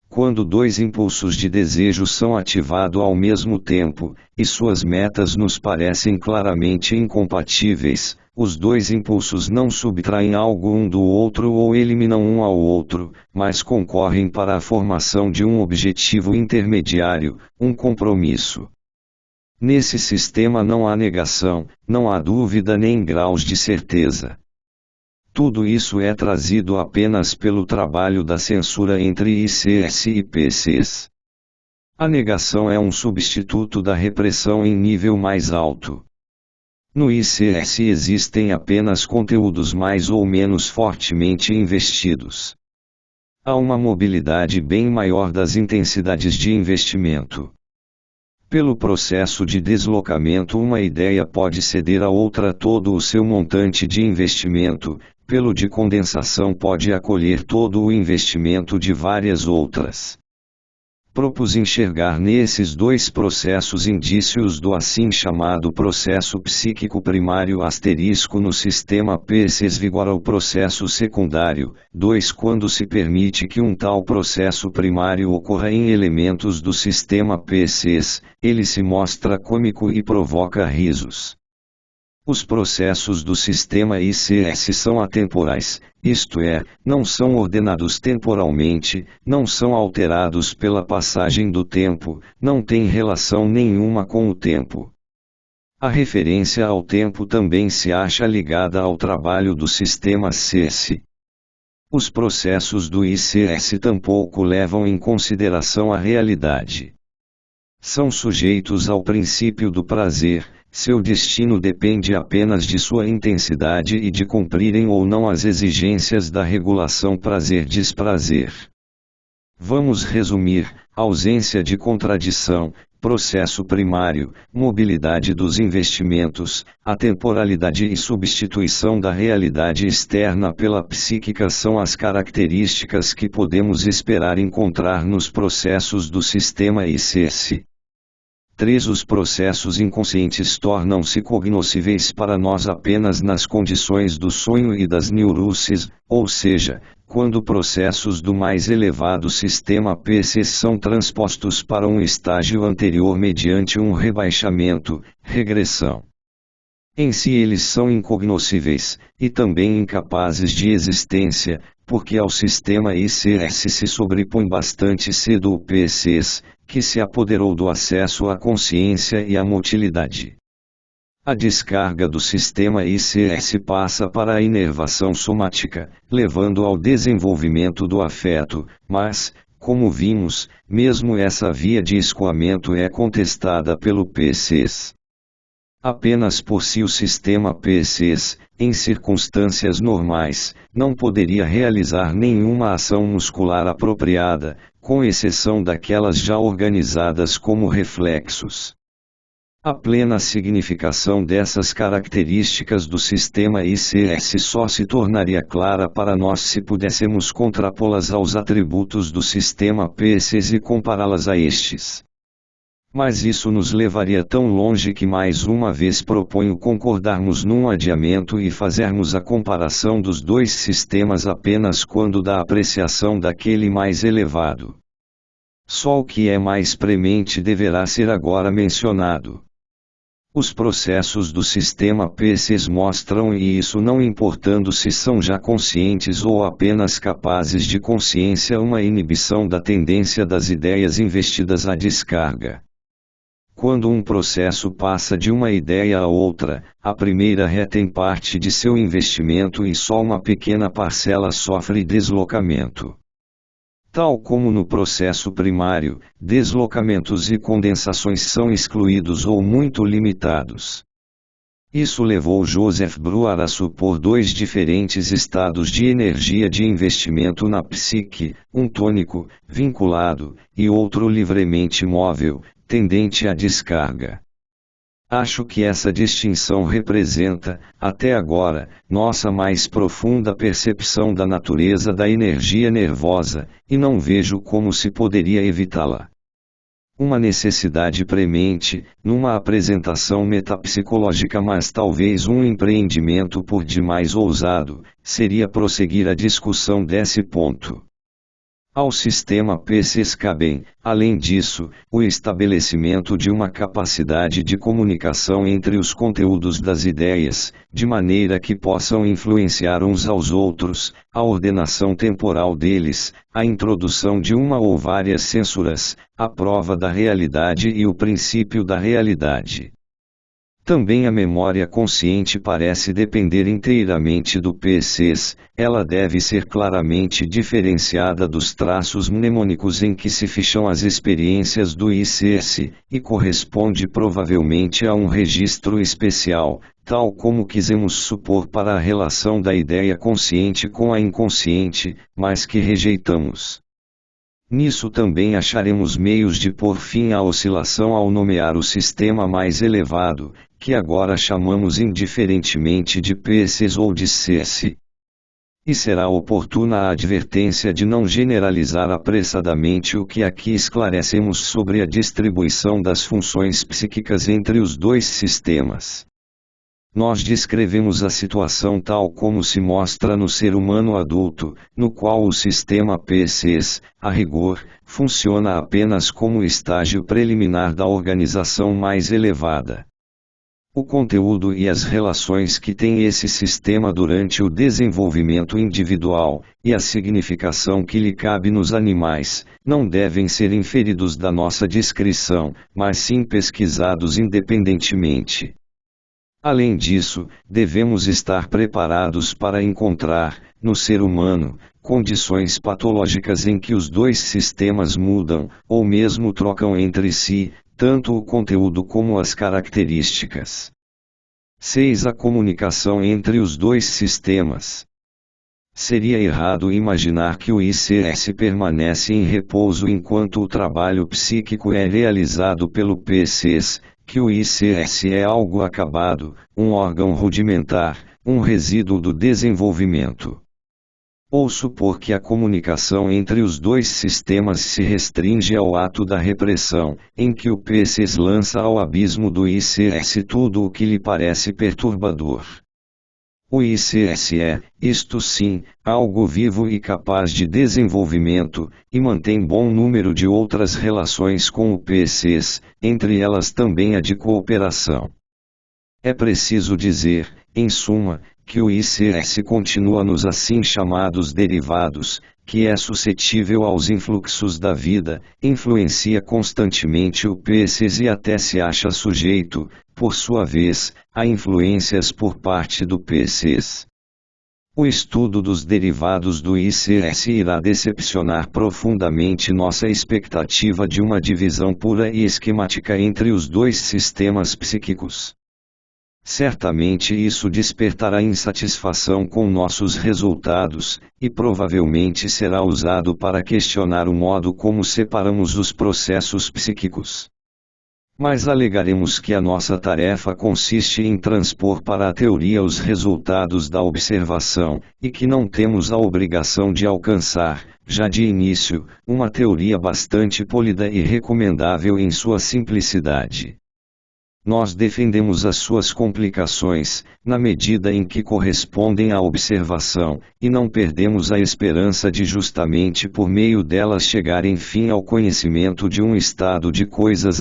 Quando dois impulsos de desejo são ativados ao mesmo tempo, e suas metas nos parecem claramente incompatíveis, os dois impulsos não subtraem algo um do outro ou eliminam um ao outro, mas concorrem para a formação de um objetivo intermediário, um compromisso. Nesse sistema não há negação, não há dúvida nem graus de certeza. Tudo isso é trazido apenas pelo trabalho da censura entre ICS e PCs. A negação é um substituto da repressão em nível mais alto. No ICS existem apenas conteúdos mais ou menos fortemente investidos. Há uma mobilidade bem maior das intensidades de investimento. Pelo processo de deslocamento, uma ideia pode ceder a outra todo o seu montante de investimento, pelo de condensação pode acolher todo o investimento de várias outras. Propus enxergar nesses dois processos indícios do assim chamado processo psíquico primário * no sistema PCs vigora o processo secundário, 2 quando se permite que um tal processo primário ocorra em elementos do sistema PCs, ele se mostra cômico e provoca risos. Os processos do sistema ICS são atemporais, isto é, não são ordenados temporalmente, não são alterados pela passagem do tempo, não têm relação nenhuma com o tempo. A referência ao tempo também se acha ligada ao trabalho do sistema CS. Os processos do ICS tampouco levam em consideração a realidade. São sujeitos ao princípio do prazer. Seu destino depende apenas de sua intensidade e de cumprirem ou não as exigências da regulação prazer-desprazer. Vamos resumir: ausência de contradição, processo primário, mobilidade dos investimentos, atemporalidade e substituição da realidade externa pela psíquica são as características que podemos esperar encontrar nos processos do sistema ICS. 3. Os processos inconscientes tornam-se cognoscíveis para nós apenas nas condições do sonho e das neuroses, ou seja, quando processos do mais elevado sistema PC são transpostos para um estágio anterior mediante um rebaixamento, regressão. Em si eles são incognoscíveis, e também incapazes de existência, porque ao sistema ICS se sobrepõe bastante cedo o PCs, que se apoderou do acesso à consciência e à motilidade. A descarga do sistema ICS passa para a inervação somática, levando ao desenvolvimento do afeto, mas, como vimos, mesmo essa via de escoamento é contestada pelo PCs. Apenas por si o sistema PCs, em circunstâncias normais, não poderia realizar nenhuma ação muscular apropriada, com exceção daquelas já organizadas como reflexos. A plena significação dessas características do sistema ICS só se tornaria clara para nós se pudéssemos contrapô-las aos atributos do sistema PCs e compará-las a estes. Mas isso nos levaria tão longe que mais uma vez proponho concordarmos num adiamento e fazermos a comparação dos dois sistemas apenas quando da apreciação daquele mais elevado. Só o que é mais premente deverá ser agora mencionado. Os processos do sistema PCs mostram e isso não importando se são já conscientes ou apenas capazes de consciência uma inibição da tendência das ideias investidas à descarga. Quando um processo passa de uma ideia a outra, a primeira retém parte de seu investimento e só uma pequena parcela sofre deslocamento. Tal como no processo primário, deslocamentos e condensações são excluídos ou muito limitados. Isso levou Joseph Breuer a supor dois diferentes estados de energia de investimento na psique, um tônico, vinculado, e outro livremente móvel, tendente à descarga. Acho que essa distinção representa, até agora, nossa mais profunda percepção da natureza da energia nervosa, e não vejo como se poderia evitá-la. Uma necessidade premente, numa apresentação metapsicológica, mas talvez um empreendimento por demais ousado, seria prosseguir a discussão desse ponto. Ao sistema PCs cabem, além disso, o estabelecimento de uma capacidade de comunicação entre os conteúdos das ideias, de maneira que possam influenciar uns aos outros, a ordenação temporal deles, a introdução de uma ou várias censuras, a prova da realidade e o princípio da realidade. Também a memória consciente parece depender inteiramente do PCs, ela deve ser claramente diferenciada dos traços mnemônicos em que se ficham as experiências do ICS, e corresponde provavelmente a um registro especial, tal como quisemos supor para a relação da ideia consciente com a inconsciente, mas que rejeitamos. Nisso também acharemos meios de pôr fim à oscilação ao nomear o sistema mais elevado, que agora chamamos indiferentemente de PCs ou de CS. E será oportuna a advertência de não generalizar apressadamente o que aqui esclarecemos sobre a distribuição das funções psíquicas entre os dois sistemas. Nós descrevemos a situação tal como se mostra no ser humano adulto, no qual o sistema PCs, a rigor, funciona apenas como estágio preliminar da organização mais elevada. O conteúdo e as relações que tem esse sistema durante o desenvolvimento individual, e a significação que lhe cabe nos animais, não devem ser inferidos da nossa descrição, mas sim pesquisados independentemente. Além disso, devemos estar preparados para encontrar, no ser humano, condições patológicas em que os dois sistemas mudam, ou mesmo trocam entre si, tanto o conteúdo como as características. 6. A comunicação entre os dois sistemas. Seria errado imaginar que o ICS permanece em repouso enquanto o trabalho psíquico é realizado pelo PCs, que o ICS é algo acabado, um órgão rudimentar, um resíduo do desenvolvimento. Ou supor que a comunicação entre os dois sistemas se restringe ao ato da repressão, em que o PCs lança ao abismo do ICS tudo o que lhe parece perturbador. O ICS é, isto sim, algo vivo e capaz de desenvolvimento, e mantém bom número de outras relações com o PCs, entre elas também a de cooperação. É preciso dizer, em suma, que o ICS continua nos assim chamados derivados, que é suscetível aos influxos da vida, influencia constantemente o PCs e até se acha sujeito, por sua vez, a influências por parte do PCs. O estudo dos derivados do ICS irá decepcionar profundamente nossa expectativa de uma divisão pura e esquemática entre os dois sistemas psíquicos. Certamente isso despertará insatisfação com nossos resultados, e provavelmente será usado para questionar o modo como separamos os processos psíquicos. Mas alegaremos que a nossa tarefa consiste em transpor para a teoria os resultados da observação, e que não temos a obrigação de alcançar, já de início, uma teoria bastante polida e recomendável em sua simplicidade. Nós defendemos as suas complicações, na medida em que correspondem à observação, e não perdemos a esperança de justamente por meio delas chegar enfim ao conhecimento de um estado de coisas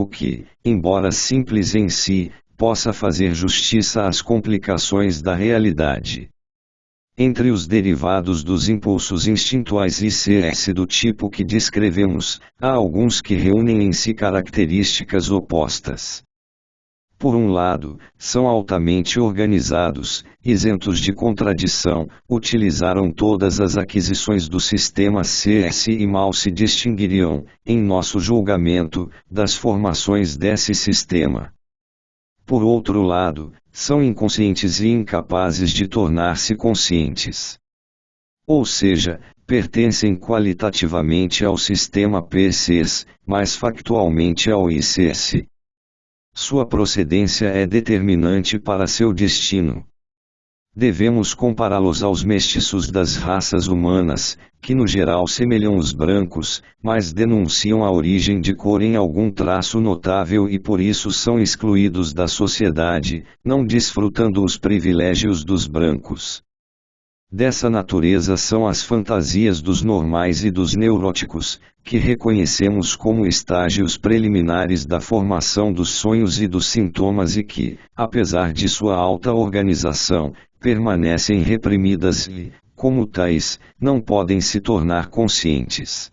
que, embora simples em si, possa fazer justiça às complicações da realidade. Entre os derivados dos impulsos instintuais ICS do tipo que descrevemos, há alguns que reúnem em si características opostas. Por um lado, são altamente organizados, isentos de contradição, utilizaram todas as aquisições do sistema CS e mal se distinguiriam, em nosso julgamento, das formações desse sistema. Por outro lado, são inconscientes e incapazes de tornar-se conscientes. Ou seja, pertencem qualitativamente ao sistema PCs, mas factualmente ao ICS. Sua procedência é determinante para seu destino. Devemos compará-los aos mestiços das raças humanas, que no geral semelham os brancos, mas denunciam a origem de cor em algum traço notável e por isso são excluídos da sociedade, não desfrutando os privilégios dos brancos. Dessa natureza são as fantasias dos normais e dos neuróticos, que reconhecemos como estágios preliminares da formação dos sonhos e dos sintomas e que, apesar de sua alta organização, permanecem reprimidas e, como tais, não podem se tornar conscientes.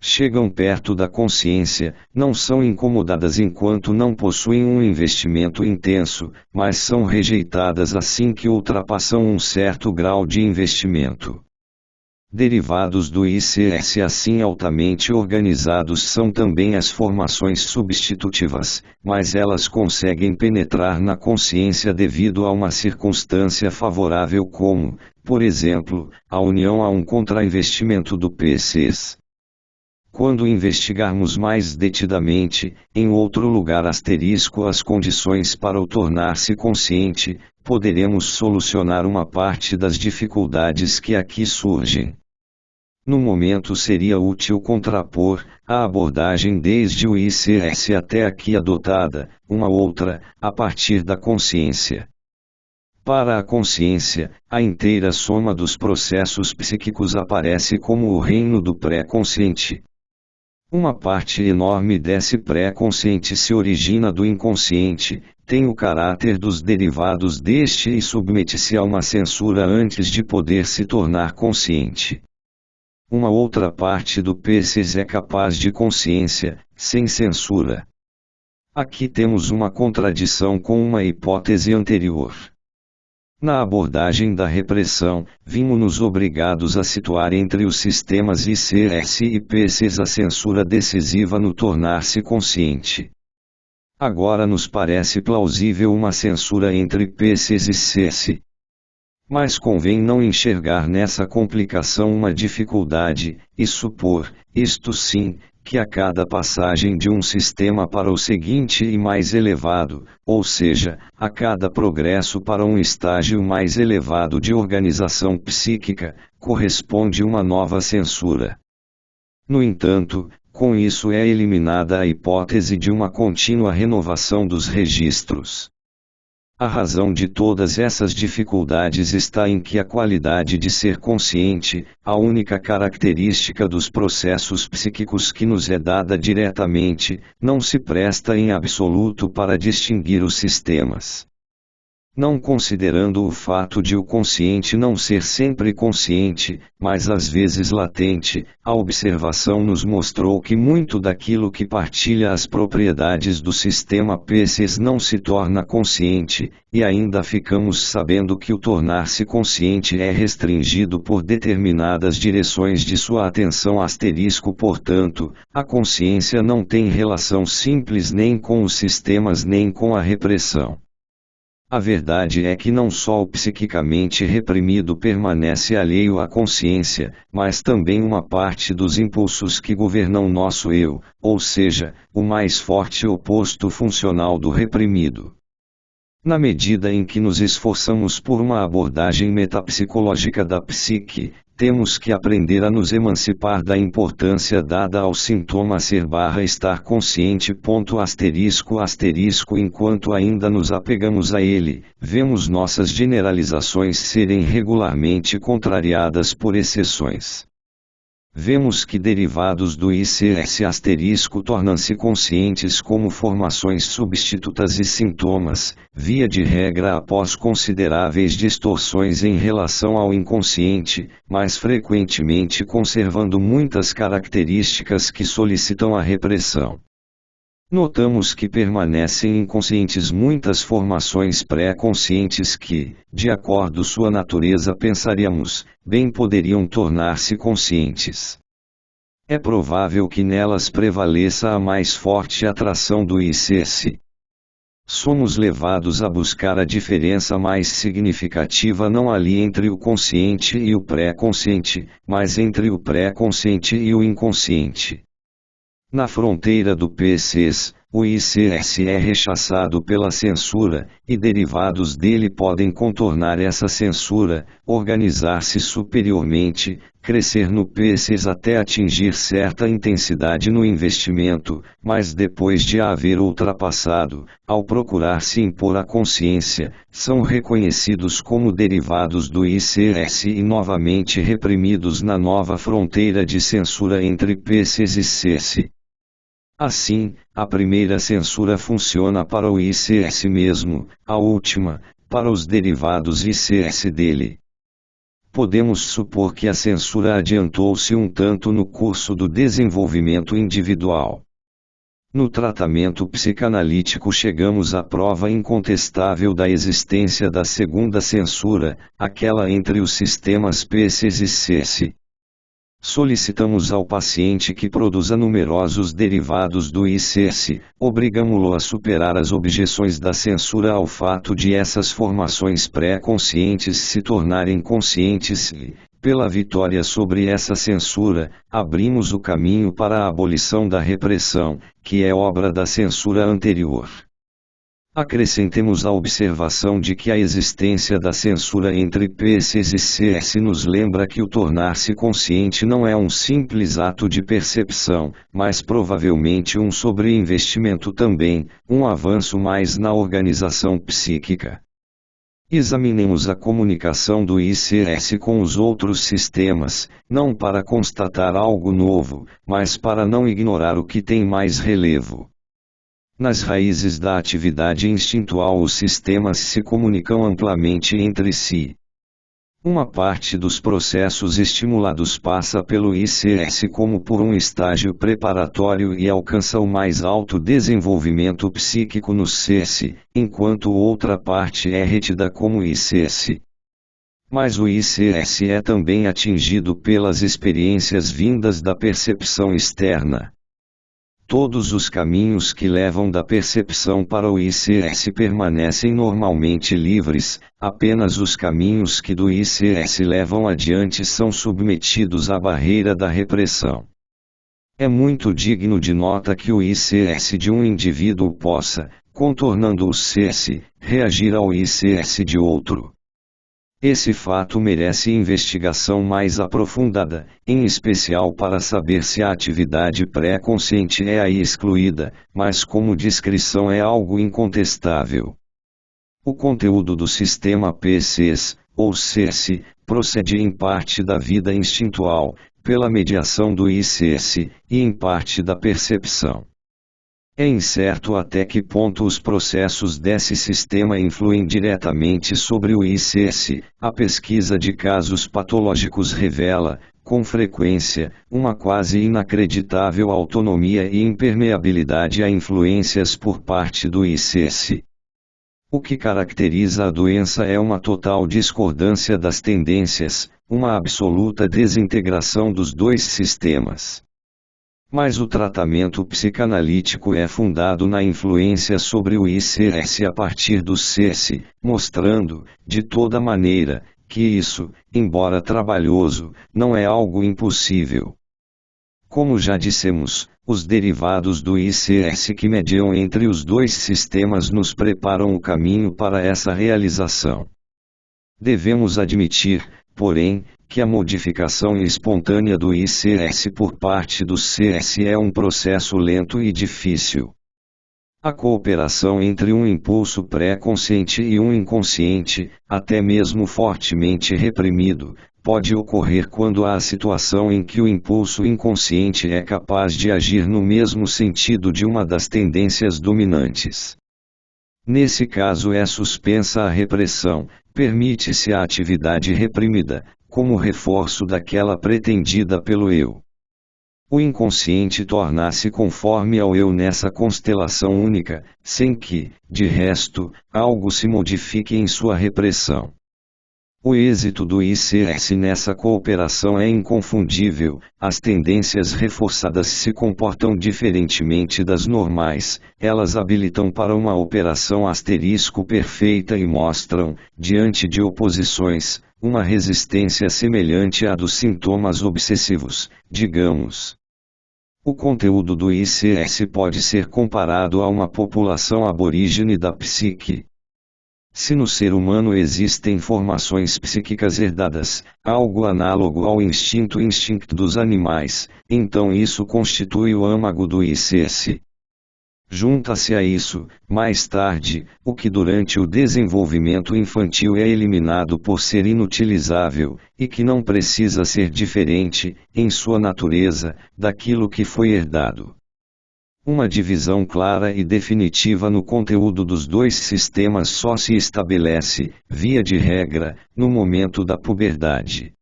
Chegam perto da consciência, não são incomodadas enquanto não possuem um investimento intenso, mas são rejeitadas assim que ultrapassam um certo grau de investimento. Derivados do ICS assim altamente organizados são também as formações substitutivas, mas elas conseguem penetrar na consciência devido a uma circunstância favorável como, por exemplo, a união a um contrainvestimento do PCs. Quando investigarmos mais detidamente, em outro lugar asterisco as condições para o tornar-se consciente, poderemos solucionar uma parte das dificuldades que aqui surgem. No momento seria útil contrapor, a abordagem desde o ICS até aqui adotada, uma outra, a partir da consciência. Para a consciência, a inteira soma dos processos psíquicos aparece como o reino do pré-consciente. Uma parte enorme desse pré-consciente se origina do inconsciente, tem o caráter dos derivados deste e submete-se a uma censura antes de poder se tornar consciente. Uma outra parte do PCs é capaz de consciência, sem censura. Aqui temos uma contradição com uma hipótese anterior. Na abordagem da repressão, vimos-nos obrigados a situar entre os sistemas ICS e PCs a censura decisiva no tornar-se consciente. Agora nos parece plausível uma censura entre PCs e CS. Mas convém não enxergar nessa complicação uma dificuldade, e supor, isto sim, que a cada passagem de um sistema para o seguinte e mais elevado, ou seja, a cada progresso para um estágio mais elevado de organização psíquica, corresponde uma nova censura. No entanto, com isso é eliminada a hipótese de uma contínua renovação dos registros. A razão de todas essas dificuldades está em que a qualidade de ser consciente, a única característica dos processos psíquicos que nos é dada diretamente, não se presta em absoluto para distinguir os sistemas. Não considerando o fato de o consciente não ser sempre consciente, mas às vezes latente, a observação nos mostrou que muito daquilo que partilha as propriedades do sistema PCs não se torna consciente, e ainda ficamos sabendo que o tornar-se consciente é restringido por determinadas direções de sua atenção asterisco. Portanto, a consciência não tem relação simples nem com os sistemas nem com a repressão. A verdade é que não só o psiquicamente reprimido permanece alheio à consciência, mas também uma parte dos impulsos que governam nosso eu, ou seja, o mais forte oposto funcional do reprimido. Na medida em que nos esforçamos por uma abordagem metapsicológica da psique, temos que aprender a nos emancipar da importância dada ao sintoma ser/estar consciente. Enquanto ainda nos apegamos a ele, vemos nossas generalizações serem regularmente contrariadas por exceções. Vemos que derivados do ICS tornam-se conscientes como formações substitutas e sintomas, via de regra após consideráveis distorções em relação ao inconsciente, mas frequentemente conservando muitas características que solicitam a repressão. Notamos que permanecem inconscientes muitas formações pré-conscientes que, de acordo sua natureza pensaríamos, bem poderiam tornar-se conscientes. É provável que nelas prevaleça a mais forte atração do ICS. Somos levados a buscar a diferença mais significativa não ali entre o consciente e o pré-consciente, mas entre o pré-consciente e o inconsciente. Na fronteira do PCs, o ICS é rechaçado pela censura, e derivados dele podem contornar essa censura, organizar-se superiormente, crescer no PCs até atingir certa intensidade no investimento, mas depois de a haver ultrapassado, ao procurar se impor à consciência, são reconhecidos como derivados do ICS e novamente reprimidos na nova fronteira de censura entre PCs e CS. Assim, a primeira censura funciona para o ICS mesmo, a última, para os derivados ICS dele. Podemos supor que a censura adiantou-se um tanto no curso do desenvolvimento individual. No tratamento psicanalítico chegamos à prova incontestável da existência da segunda censura, aquela entre os sistemas PCs e CS. Solicitamos ao paciente que produza numerosos derivados do ICS, obrigamo-lo a superar as objeções da censura ao fato de essas formações pré-conscientes se tornarem conscientes e, pela vitória sobre essa censura, abrimos o caminho para a abolição da repressão, que é obra da censura anterior. Acrescentemos a observação de que a existência da censura entre PCs e CS nos lembra que o tornar-se consciente não é um simples ato de percepção, mas provavelmente um sobreinvestimento também, um avanço mais na organização psíquica. Examinemos a comunicação do ICS com os outros sistemas, não para constatar algo novo, mas para não ignorar o que tem mais relevo. Nas raízes da atividade instintual os sistemas se comunicam amplamente entre si. Uma parte dos processos estimulados passa pelo ICS como por um estágio preparatório e alcança o mais alto desenvolvimento psíquico no CS, enquanto outra parte é retida como ICS. Mas o ICS é também atingido pelas experiências vindas da percepção externa. Todos os caminhos que levam da percepção para o ICS permanecem normalmente livres, apenas os caminhos que do ICS levam adiante são submetidos à barreira da repressão. É muito digno de nota que o ICS de um indivíduo possa, contornando o CS, reagir ao ICS de outro. Esse fato merece investigação mais aprofundada, em especial para saber se a atividade pré-consciente é aí excluída, mas como descrição é algo incontestável. O conteúdo do sistema PCs, ou CS, procede em parte da vida instintual, pela mediação do ICS, e em parte da percepção. É incerto até que ponto os processos desse sistema influem diretamente sobre o ICS. A pesquisa de casos patológicos revela, com frequência, uma quase inacreditável autonomia e impermeabilidade a influências por parte do ICS. O que caracteriza a doença é uma total discordância das tendências, uma absoluta desintegração dos dois sistemas. Mas o tratamento psicanalítico é fundado na influência sobre o ICS a partir do CS, mostrando, de toda maneira, que isso, embora trabalhoso, não é algo impossível. Como já dissemos, os derivados do ICS que mediam entre os dois sistemas nos preparam o caminho para essa realização. Devemos admitir, porém, que a modificação espontânea do ICS por parte do CS é um processo lento e difícil. A cooperação entre um impulso pré-consciente e um inconsciente, até mesmo fortemente reprimido, pode ocorrer quando há a situação em que o impulso inconsciente é capaz de agir no mesmo sentido de uma das tendências dominantes. Nesse caso é suspensa a repressão, permite-se a atividade reprimida, como reforço daquela pretendida pelo eu. O inconsciente torna-se conforme ao eu nessa constelação única, sem que, de resto, algo se modifique em sua repressão. O êxito do ICS nessa cooperação é inconfundível. As tendências reforçadas se comportam diferentemente das normais, elas habilitam para uma operação asterisco perfeita e mostram, diante de oposições, uma resistência semelhante à dos sintomas obsessivos, digamos. O conteúdo do ICS pode ser comparado a uma população aborígene da psique. Se no ser humano existem formações psíquicas herdadas, algo análogo ao instinto dos animais, então isso constitui o âmago do ICS. Junta-se a isso, mais tarde, o que durante o desenvolvimento infantil é eliminado por ser inutilizável, e que não precisa ser diferente, em sua natureza, daquilo que foi herdado. Uma divisão clara e definitiva no conteúdo dos dois sistemas só se estabelece, via de regra, no momento da puberdade.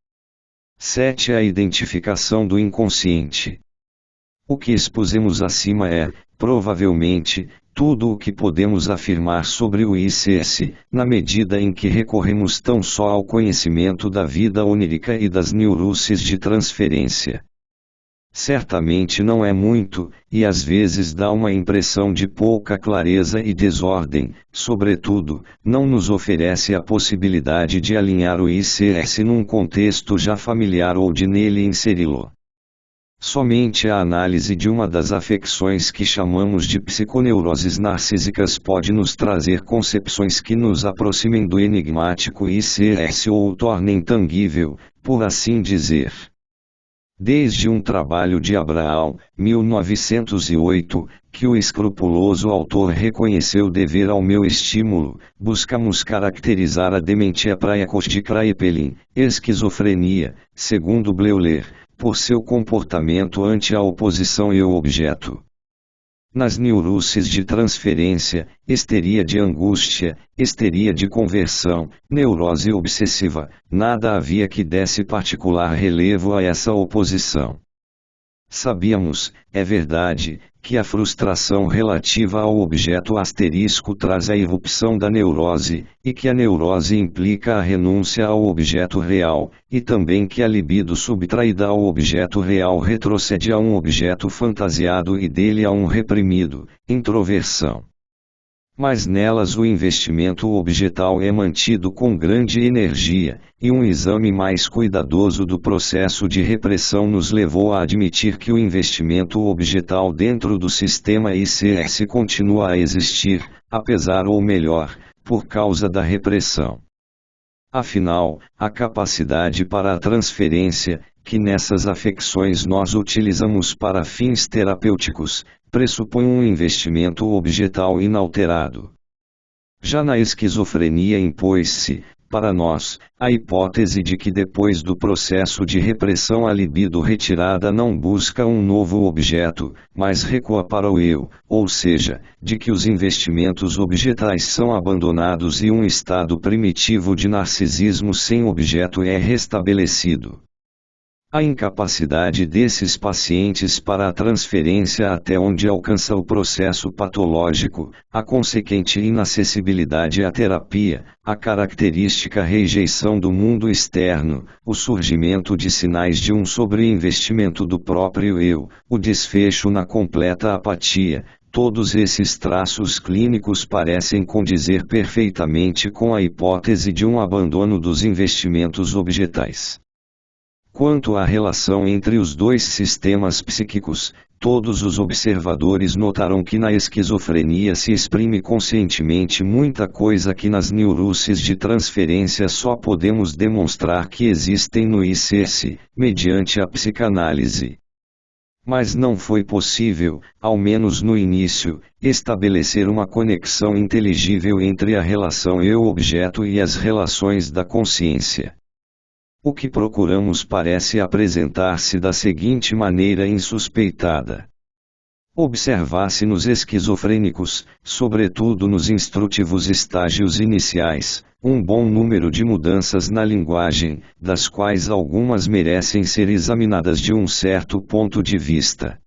7. A identificação do inconsciente. O que expusemos acima é, provavelmente, tudo o que podemos afirmar sobre o ICS, na medida em que recorremos tão só ao conhecimento da vida onírica e das neuroses de transferência. Certamente não é muito, e às vezes dá uma impressão de pouca clareza e desordem, sobretudo, não nos oferece a possibilidade de alinhar o ICS num contexto já familiar ou de nele inseri-lo. Somente a análise de uma das afecções que chamamos de psiconeuroses narcísicas pode nos trazer concepções que nos aproximem do enigmático ICS ou o tornem tangível, por assim dizer. Desde um trabalho de Abraão, 1908, que o escrupuloso autor reconheceu dever ao meu estímulo, buscamos caracterizar a dementia praecoce de Kraepelin, esquizofrenia, segundo Bleuler, por seu comportamento ante a oposição e o objeto. Nas neuroses de transferência, histeria de angústia, histeria de conversão, neurose obsessiva, nada havia que desse particular relevo a essa oposição. Sabíamos, é verdade, que a frustração relativa ao objeto asterisco traz a irrupção da neurose, e que a neurose implica a renúncia ao objeto real, e também que a libido subtraída ao objeto real retrocede a um objeto fantasiado e dele a um reprimido, introversão. Mas nelas o investimento objetal é mantido com grande energia, e um exame mais cuidadoso do processo de repressão nos levou a admitir que o investimento objetal dentro do sistema ICS continua a existir, apesar ou melhor, por causa da repressão. Afinal, a capacidade para a transferência, que nessas afecções nós utilizamos para fins terapêuticos, pressupõe um investimento objetal inalterado. Já na esquizofrenia impôs-se, para nós, a hipótese de que depois do processo de repressão a libido retirada não busca um novo objeto, mas recua para o eu, ou seja, de que os investimentos objetais são abandonados e um estado primitivo de narcisismo sem objeto é restabelecido. A incapacidade desses pacientes para a transferência até onde alcança o processo patológico, a consequente inacessibilidade à terapia, a característica rejeição do mundo externo, o surgimento de sinais de um sobreinvestimento do próprio eu, o desfecho na completa apatia, todos esses traços clínicos parecem condizer perfeitamente com a hipótese de um abandono dos investimentos objetais. Quanto à relação entre os dois sistemas psíquicos, todos os observadores notaram que na esquizofrenia se exprime conscientemente muita coisa que nas neuroses de transferência só podemos demonstrar que existem no ICS, mediante a psicanálise. Mas não foi possível, ao menos no início, estabelecer uma conexão inteligível entre a relação eu-objeto e as relações da consciência. O que procuramos parece apresentar-se da seguinte maneira insuspeitada. Observar-se nos esquizofrênicos, sobretudo nos instrutivos estágios iniciais, um bom número de mudanças na linguagem, das quais algumas merecem ser examinadas de um certo ponto de vista.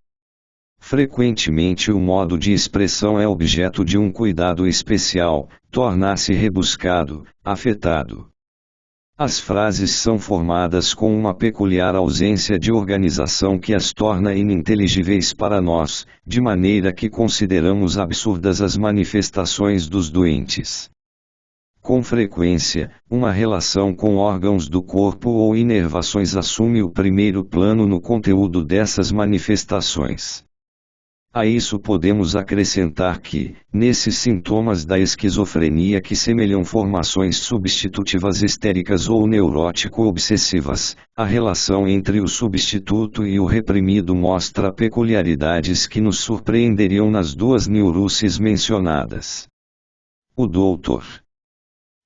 Frequentemente o modo de expressão é objeto de um cuidado especial, torna-se rebuscado, afetado. As frases são formadas com uma peculiar ausência de organização que as torna ininteligíveis para nós, de maneira que consideramos absurdas as manifestações dos doentes. Com frequência, uma relação com órgãos do corpo ou inervações assume o primeiro plano no conteúdo dessas manifestações. A isso podemos acrescentar que, nesses sintomas da esquizofrenia que semelham formações substitutivas histéricas ou neurótico-obsessivas, a relação entre o substituto e o reprimido mostra peculiaridades que nos surpreenderiam nas duas neuroses mencionadas. O Dr.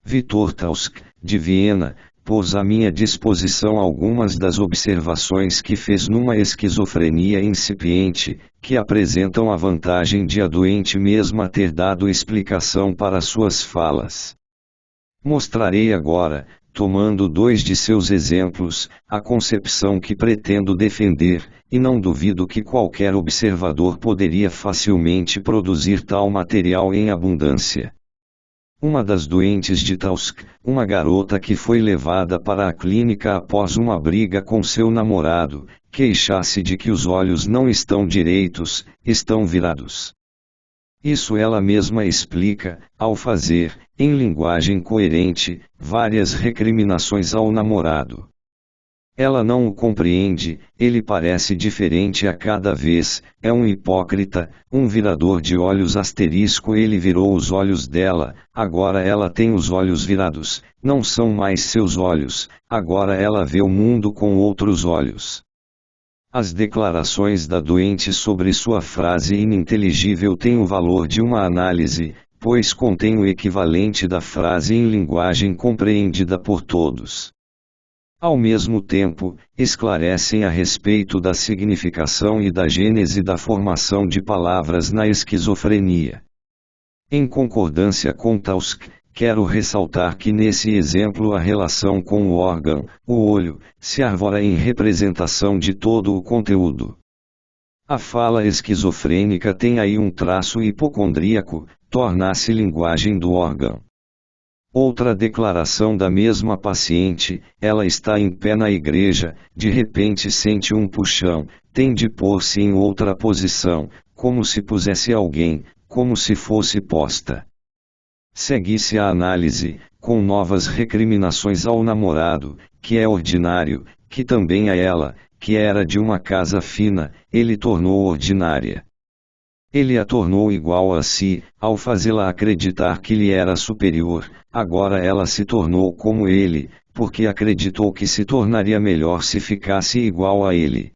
Viktor Tausk, de Viena, pôs à minha disposição algumas das observações que fez numa esquizofrenia incipiente, que apresentam a vantagem de a doente mesma ter dado explicação para suas falas. Mostrarei agora, tomando dois de seus exemplos, a concepção que pretendo defender, e não duvido que qualquer observador poderia facilmente produzir tal material em abundância. Uma das doentes de Tausk, uma garota que foi levada para a clínica após uma briga com seu namorado, queixa-se de que os olhos não estão direitos, estão virados. Isso ela mesma explica, ao fazer, em linguagem coerente, várias recriminações ao namorado. Ela não o compreende, ele parece diferente a cada vez, é um hipócrita, um virador de olhos asterisco ele virou os olhos dela, agora ela tem os olhos virados, não são mais seus olhos, agora ela vê o mundo com outros olhos. As declarações da doente sobre sua frase ininteligível têm o valor de uma análise, pois contém o equivalente da frase em linguagem compreendida por todos. Ao mesmo tempo, esclarecem a respeito da significação e da gênese da formação de palavras na esquizofrenia. Em concordância com Tausk, quero ressaltar que nesse exemplo a relação com o órgão, o olho, se arvora em representação de todo o conteúdo. A fala esquizofrênica tem aí um traço hipocondríaco, torna-se linguagem do órgão. Outra declaração da mesma paciente, ela está em pé na igreja, de repente sente um puxão, tem de pôr-se em outra posição, como se pusesse alguém, como se fosse posta. Segue-se a análise, com novas recriminações ao namorado, que é ordinário, que também a ela, que era de uma casa fina, ele tornou ordinária. Ele a tornou igual a si, ao fazê-la acreditar que lhe era superior, agora ela se tornou como ele, porque acreditou que se tornaria melhor se ficasse igual a ele.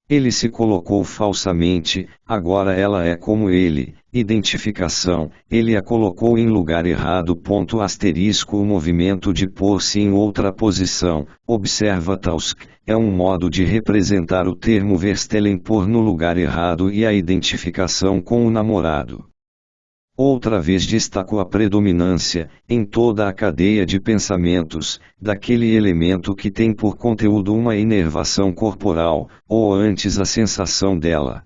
Ele se colocou falsamente, agora ela é como ele, identificação, ele a colocou em lugar errado. O movimento de pôr-se em outra posição, observa Tausk, é um modo de representar o termo verstellen pôr no lugar errado e a identificação com o namorado. Outra vez destaco a predominância, em toda a cadeia de pensamentos, daquele elemento que tem por conteúdo uma inervação corporal, ou antes a sensação dela.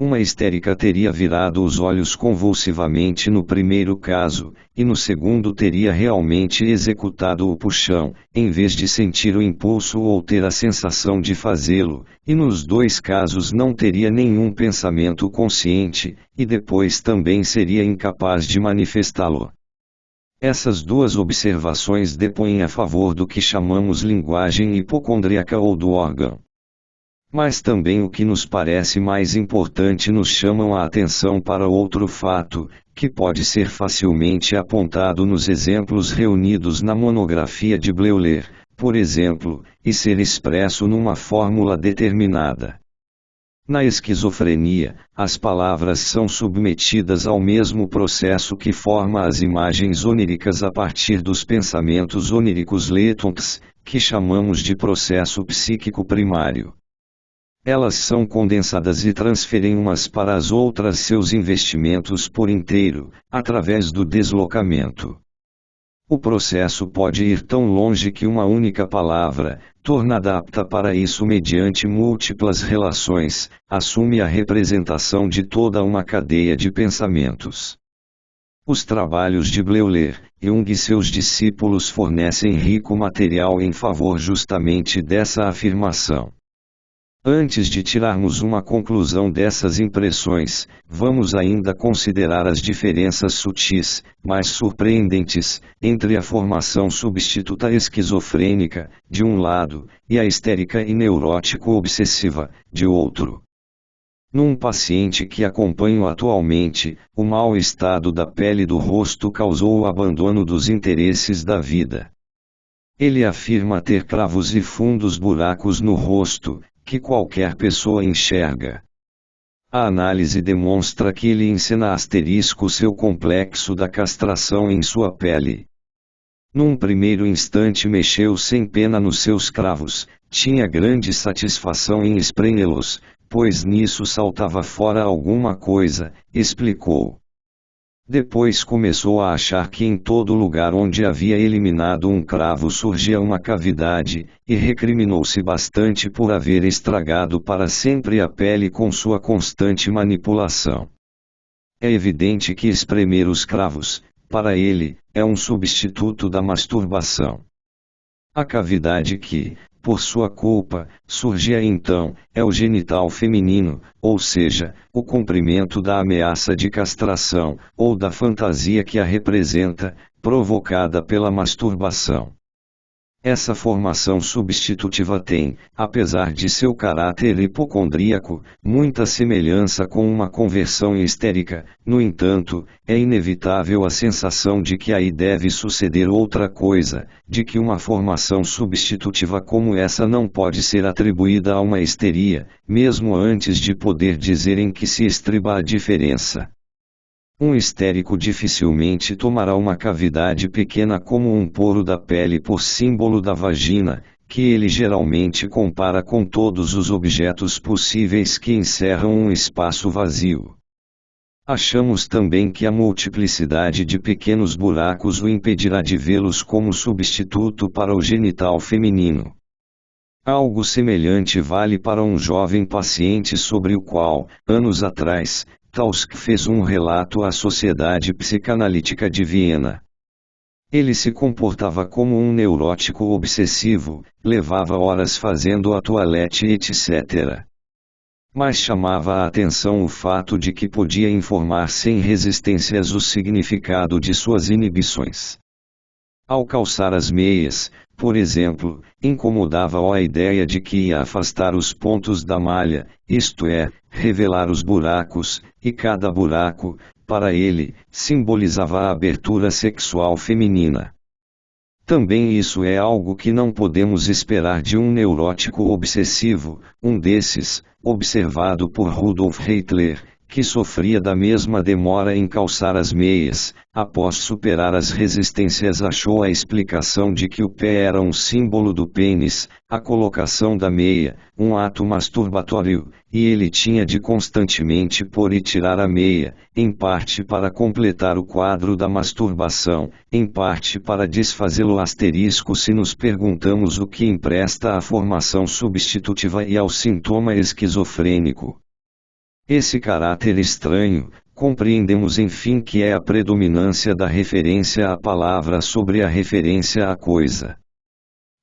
Uma histérica teria virado os olhos convulsivamente no primeiro caso, e no segundo teria realmente executado o puxão, em vez de sentir o impulso ou ter a sensação de fazê-lo, e nos dois casos não teria nenhum pensamento consciente, e depois também seria incapaz de manifestá-lo. Essas duas observações depõem a favor do que chamamos linguagem hipocondríaca ou do órgão. Mas também o que nos parece mais importante nos chamam a atenção para outro fato, que pode ser facilmente apontado nos exemplos reunidos na monografia de Bleuler, por exemplo, e ser expresso numa fórmula determinada. Na esquizofrenia, as palavras são submetidas ao mesmo processo que forma as imagens oníricas a partir dos pensamentos oníricos leitons, que chamamos de processo psíquico primário. Elas são condensadas e transferem umas para as outras seus investimentos por inteiro, através do deslocamento. O processo pode ir tão longe que uma única palavra, tornada apta para isso mediante múltiplas relações, assume a representação de toda uma cadeia de pensamentos. Os trabalhos de Bleuler, Jung e seus discípulos fornecem rico material em favor justamente dessa afirmação. Antes de tirarmos uma conclusão dessas impressões, vamos ainda considerar as diferenças sutis, mas surpreendentes, entre a formação substituta esquizofrênica, de um lado, e a histérica e neurótico-obsessiva, de outro. Num paciente que acompanho atualmente, o mau estado da pele do rosto causou o abandono dos interesses da vida. Ele afirma ter cravos e fundos buracos no rosto, que qualquer pessoa enxerga. A análise demonstra que ele encena seu complexo da castração em sua pele. Num primeiro instante mexeu sem pena nos seus cravos, tinha grande satisfação em espremê-los, pois nisso saltava fora alguma coisa, explicou. Depois começou a achar que em todo lugar onde havia eliminado um cravo surgia uma cavidade, e recriminou-se bastante por haver estragado para sempre a pele com sua constante manipulação. É evidente que espremer os cravos, para ele, é um substituto da masturbação. A cavidade que, por sua culpa, surgia então, é o genital feminino, ou seja, o cumprimento da ameaça de castração, ou da fantasia que a representa, provocada pela masturbação. Essa formação substitutiva tem, apesar de seu caráter hipocondríaco, muita semelhança com uma conversão histérica. No entanto, é inevitável a sensação de que aí deve suceder outra coisa, de que uma formação substitutiva como essa não pode ser atribuída a uma histeria, mesmo antes de poder dizer em que se estriba a diferença. Um histérico dificilmente tomará uma cavidade pequena como um poro da pele por símbolo da vagina, que ele geralmente compara com todos os objetos possíveis que encerram um espaço vazio. Achamos também que a multiplicidade de pequenos buracos o impedirá de vê-los como substituto para o genital feminino. Algo semelhante vale para um jovem paciente sobre o qual, anos atrás, Tausk fez um relato à Sociedade Psicanalítica de Viena. Ele se comportava como um neurótico obsessivo, levava horas fazendo a toalete etc. Mas chamava a atenção o fato de que podia informar sem resistências o significado de suas inibições. Ao calçar as meias, por exemplo, incomodava-o a ideia de que ia afastar os pontos da malha, isto é, revelar os buracos, e cada buraco, para ele, simbolizava a abertura sexual feminina. Também isso é algo que não podemos esperar de um neurótico obsessivo, um desses, observado por Rudolf Hitler, que sofria da mesma demora em calçar as meias. Após superar as resistências, achou a explicação de que o pé era um símbolo do pênis, a colocação da meia, um ato masturbatório, e ele tinha de constantemente pôr e tirar a meia, em parte para completar o quadro da masturbação, em parte para desfazê-lo. Se nos perguntamos o que empresta à formação substitutiva e ao sintoma esquizofrênico esse caráter estranho, compreendemos enfim que é a predominância da referência à palavra sobre a referência à coisa.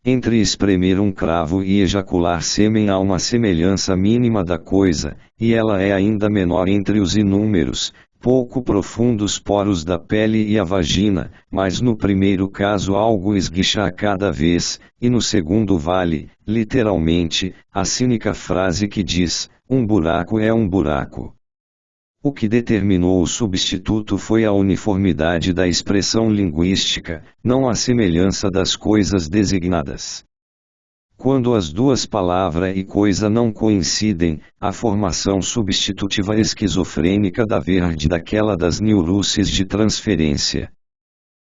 Entre espremer um cravo e ejacular sêmen há uma semelhança mínima da coisa, e ela é ainda menor entre os inúmeros, pouco profundos poros da pele e a vagina, mas no primeiro caso algo esguicha a cada vez, e no segundo vale, literalmente, a cínica frase que diz: um buraco é um buraco. O que determinou o substituto foi a uniformidade da expressão linguística, não a semelhança das coisas designadas. Quando as duas palavra e coisa não coincidem, a formação substitutiva esquizofrênica dá verde daquela das neuroses de transferência.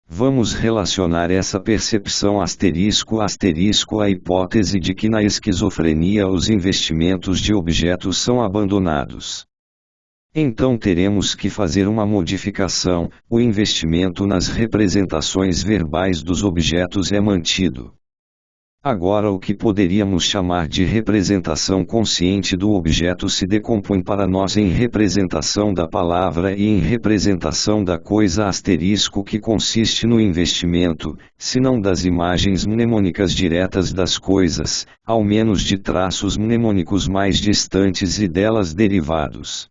Vamos relacionar essa percepção ** à hipótese de que na esquizofrenia os investimentos de objetos são abandonados. Então teremos que fazer uma modificação: o investimento nas representações verbais dos objetos é mantido. Agora o que poderíamos chamar de representação consciente do objeto se decompõe para nós em representação da palavra e em representação da coisa asterisco que consiste no investimento, se não das imagens mnemônicas diretas das coisas, ao menos de traços mnemônicos mais distantes e delas derivados.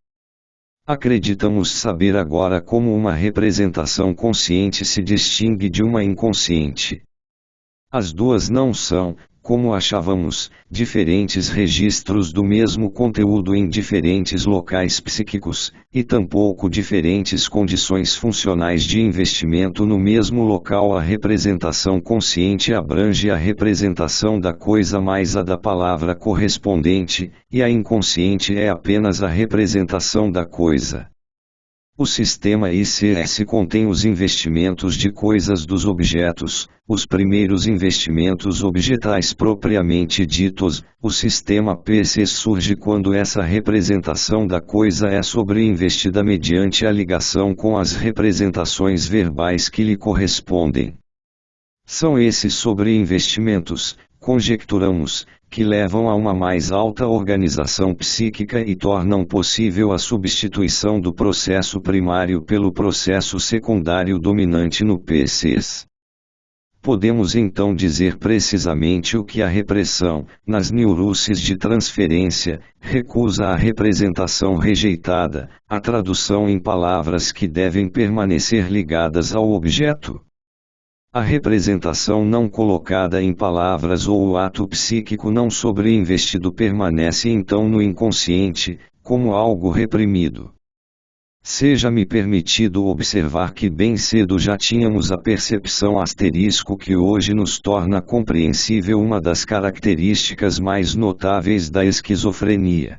Acreditamos saber agora como uma representação consciente se distingue de uma inconsciente. As duas não são, como achávamos, diferentes registros do mesmo conteúdo em diferentes locais psíquicos, e tampouco diferentes condições funcionais de investimento no mesmo local. A representação consciente abrange a representação da coisa mais a da palavra correspondente, e a inconsciente é apenas a representação da coisa. O sistema ICS contém os investimentos de coisas dos objetos, os primeiros investimentos objetais propriamente ditos. O sistema PC surge quando essa representação da coisa é sobreinvestida mediante a ligação com as representações verbais que lhe correspondem. São esses sobreinvestimentos, conjecturamos, que levam a uma mais alta organização psíquica e tornam possível a substituição do processo primário pelo processo secundário dominante no PCs. Podemos então dizer precisamente o que a repressão, nas neuroses de transferência, recusa a representação rejeitada, a tradução em palavras que devem permanecer ligadas ao objeto. A representação não colocada em palavras ou o ato psíquico não sobreinvestido permanece então no inconsciente, como algo reprimido. Seja-me permitido observar que bem cedo já tínhamos a percepção asterisco que hoje nos torna compreensível uma das características mais notáveis da esquizofrenia.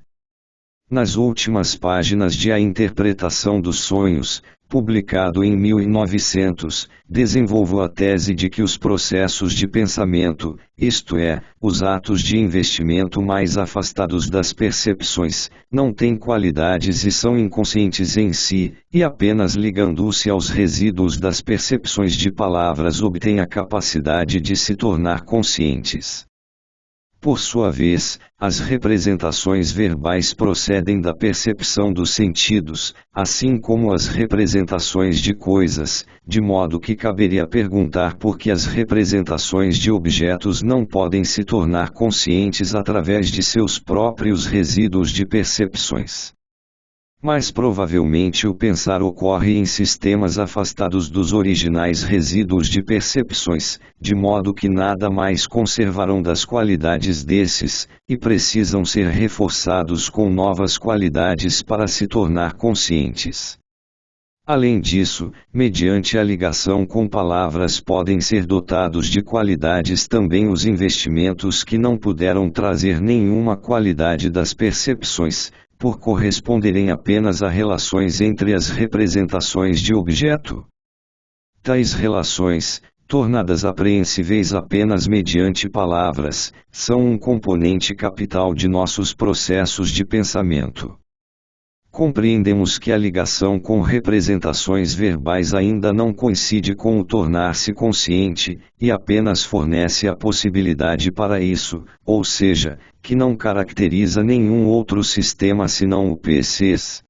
Nas últimas páginas de A Interpretação dos Sonhos, publicado em 1900, desenvolvo a tese de que os processos de pensamento, isto é, os atos de investimento mais afastados das percepções, não têm qualidades e são inconscientes em si, e apenas ligando-se aos resíduos das percepções de palavras obtêm a capacidade de se tornar conscientes. Por sua vez, as representações verbais procedem da percepção dos sentidos, assim como as representações de coisas, de modo que caberia perguntar por que as representações de objetos não podem se tornar conscientes através de seus próprios resíduos de percepções. Mas provavelmente o pensar ocorre em sistemas afastados dos originais resíduos de percepções, de modo que nada mais conservarão das qualidades desses, e precisam ser reforçados com novas qualidades para se tornar conscientes. Além disso, mediante a ligação com palavras podem ser dotados de qualidades também os investimentos que não puderam trazer nenhuma qualidade das percepções, por corresponderem apenas a relações entre as representações de objeto. Tais relações, tornadas apreensíveis apenas mediante palavras, são um componente capital de nossos processos de pensamento. Compreendemos que a ligação com representações verbais ainda não coincide com o tornar-se consciente, e apenas fornece a possibilidade para isso, ou seja, que não caracteriza nenhum outro sistema senão o PCs.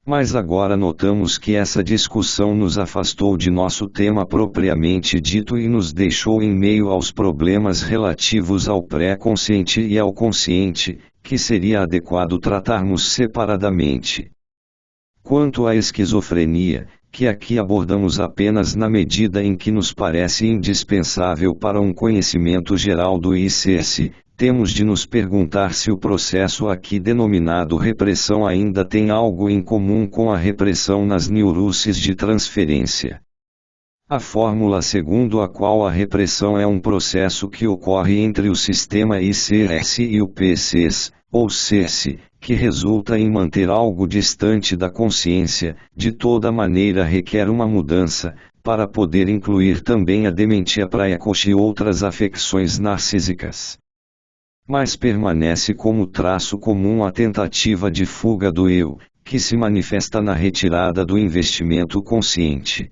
Mas agora notamos que essa discussão nos afastou de nosso tema propriamente dito e nos deixou em meio aos problemas relativos ao pré-consciente e ao consciente, que seria adequado tratarmos separadamente. Quanto à esquizofrenia, que aqui abordamos apenas na medida em que nos parece indispensável para um conhecimento geral do ICS, temos de nos perguntar se o processo aqui denominado repressão ainda tem algo em comum com a repressão nas neuroses de transferência. A fórmula segundo a qual a repressão é um processo que ocorre entre o sistema ICS e o PCs, ou CS, que resulta em manter algo distante da consciência, de toda maneira requer uma mudança, para poder incluir também a dementia praecoce e outras afecções narcísicas. Mas permanece como traço comum a tentativa de fuga do eu, que se manifesta na retirada do investimento consciente.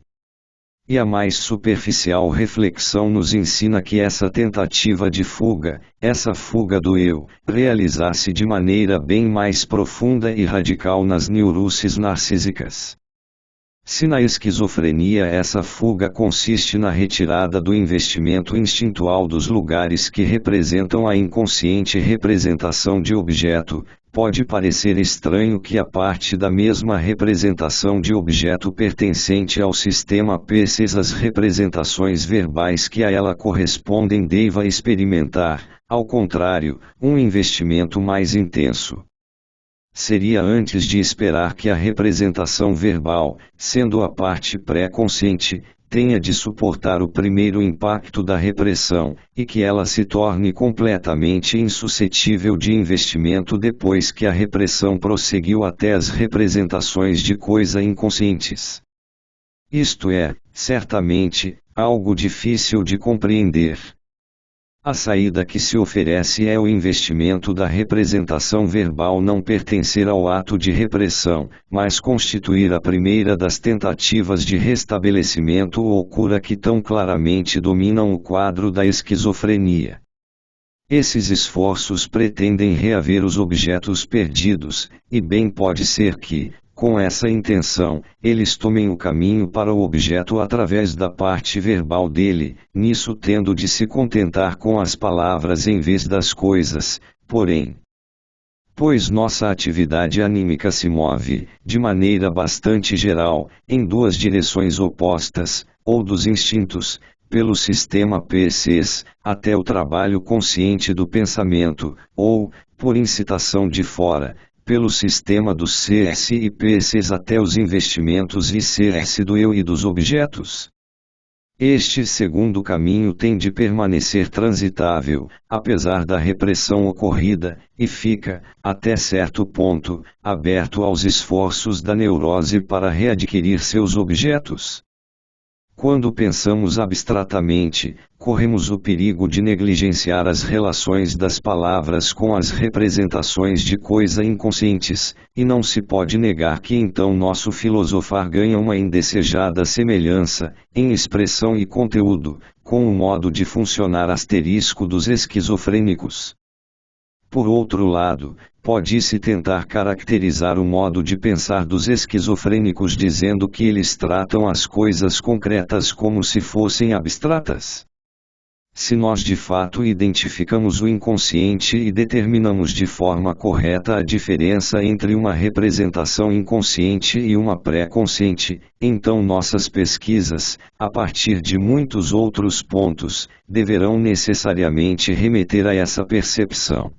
E a mais superficial reflexão nos ensina que essa tentativa de fuga, essa fuga do eu, realizasse de maneira bem mais profunda e radical nas neuroses narcísicas. Se na esquizofrenia essa fuga consiste na retirada do investimento instintual dos lugares que representam a inconsciente representação de objeto, pode parecer estranho que a parte da mesma representação de objeto pertencente ao sistema PCs as representações verbais que a ela correspondem deva experimentar, ao contrário, um investimento mais intenso. Seria antes de esperar que a representação verbal, sendo a parte pré-consciente, tenha de suportar o primeiro impacto da repressão, e que ela se torne completamente insuscetível de investimento depois que a repressão prosseguiu até as representações de coisa inconscientes. Isto é, certamente, algo difícil de compreender. A saída que se oferece é o investimento da representação verbal não pertencer ao ato de repressão, mas constituir a primeira das tentativas de restabelecimento ou cura que tão claramente dominam o quadro da esquizofrenia. Esses esforços pretendem reaver os objetos perdidos, e bem pode ser que, com essa intenção, eles tomem o caminho para o objeto através da parte verbal dele, nisso tendo de se contentar com as palavras em vez das coisas, porém. Pois nossa atividade anímica se move, de maneira bastante geral, em duas direções opostas, ou dos instintos, pelo sistema PCs, até o trabalho consciente do pensamento, ou, por incitação de fora, pelo sistema dos CS e PCs até os investimentos ICS do eu e dos objetos. Este segundo caminho tem de permanecer transitável, apesar da repressão ocorrida, e fica, até certo ponto, aberto aos esforços da neurose para readquirir seus objetos. Quando pensamos abstratamente, corremos o perigo de negligenciar as relações das palavras com as representações de coisa inconscientes, e não se pode negar que então nosso filosofar ganha uma indesejada semelhança, em expressão e conteúdo, com o modo de funcionar asterisco dos esquizofrênicos. Por outro lado, pode-se tentar caracterizar o modo de pensar dos esquizofrênicos dizendo que eles tratam as coisas concretas como se fossem abstratas. Se nós de fato identificamos o inconsciente e determinamos de forma correta a diferença entre uma representação inconsciente e uma pré-consciente, então nossas pesquisas, a partir de muitos outros pontos, deverão necessariamente remeter a essa percepção.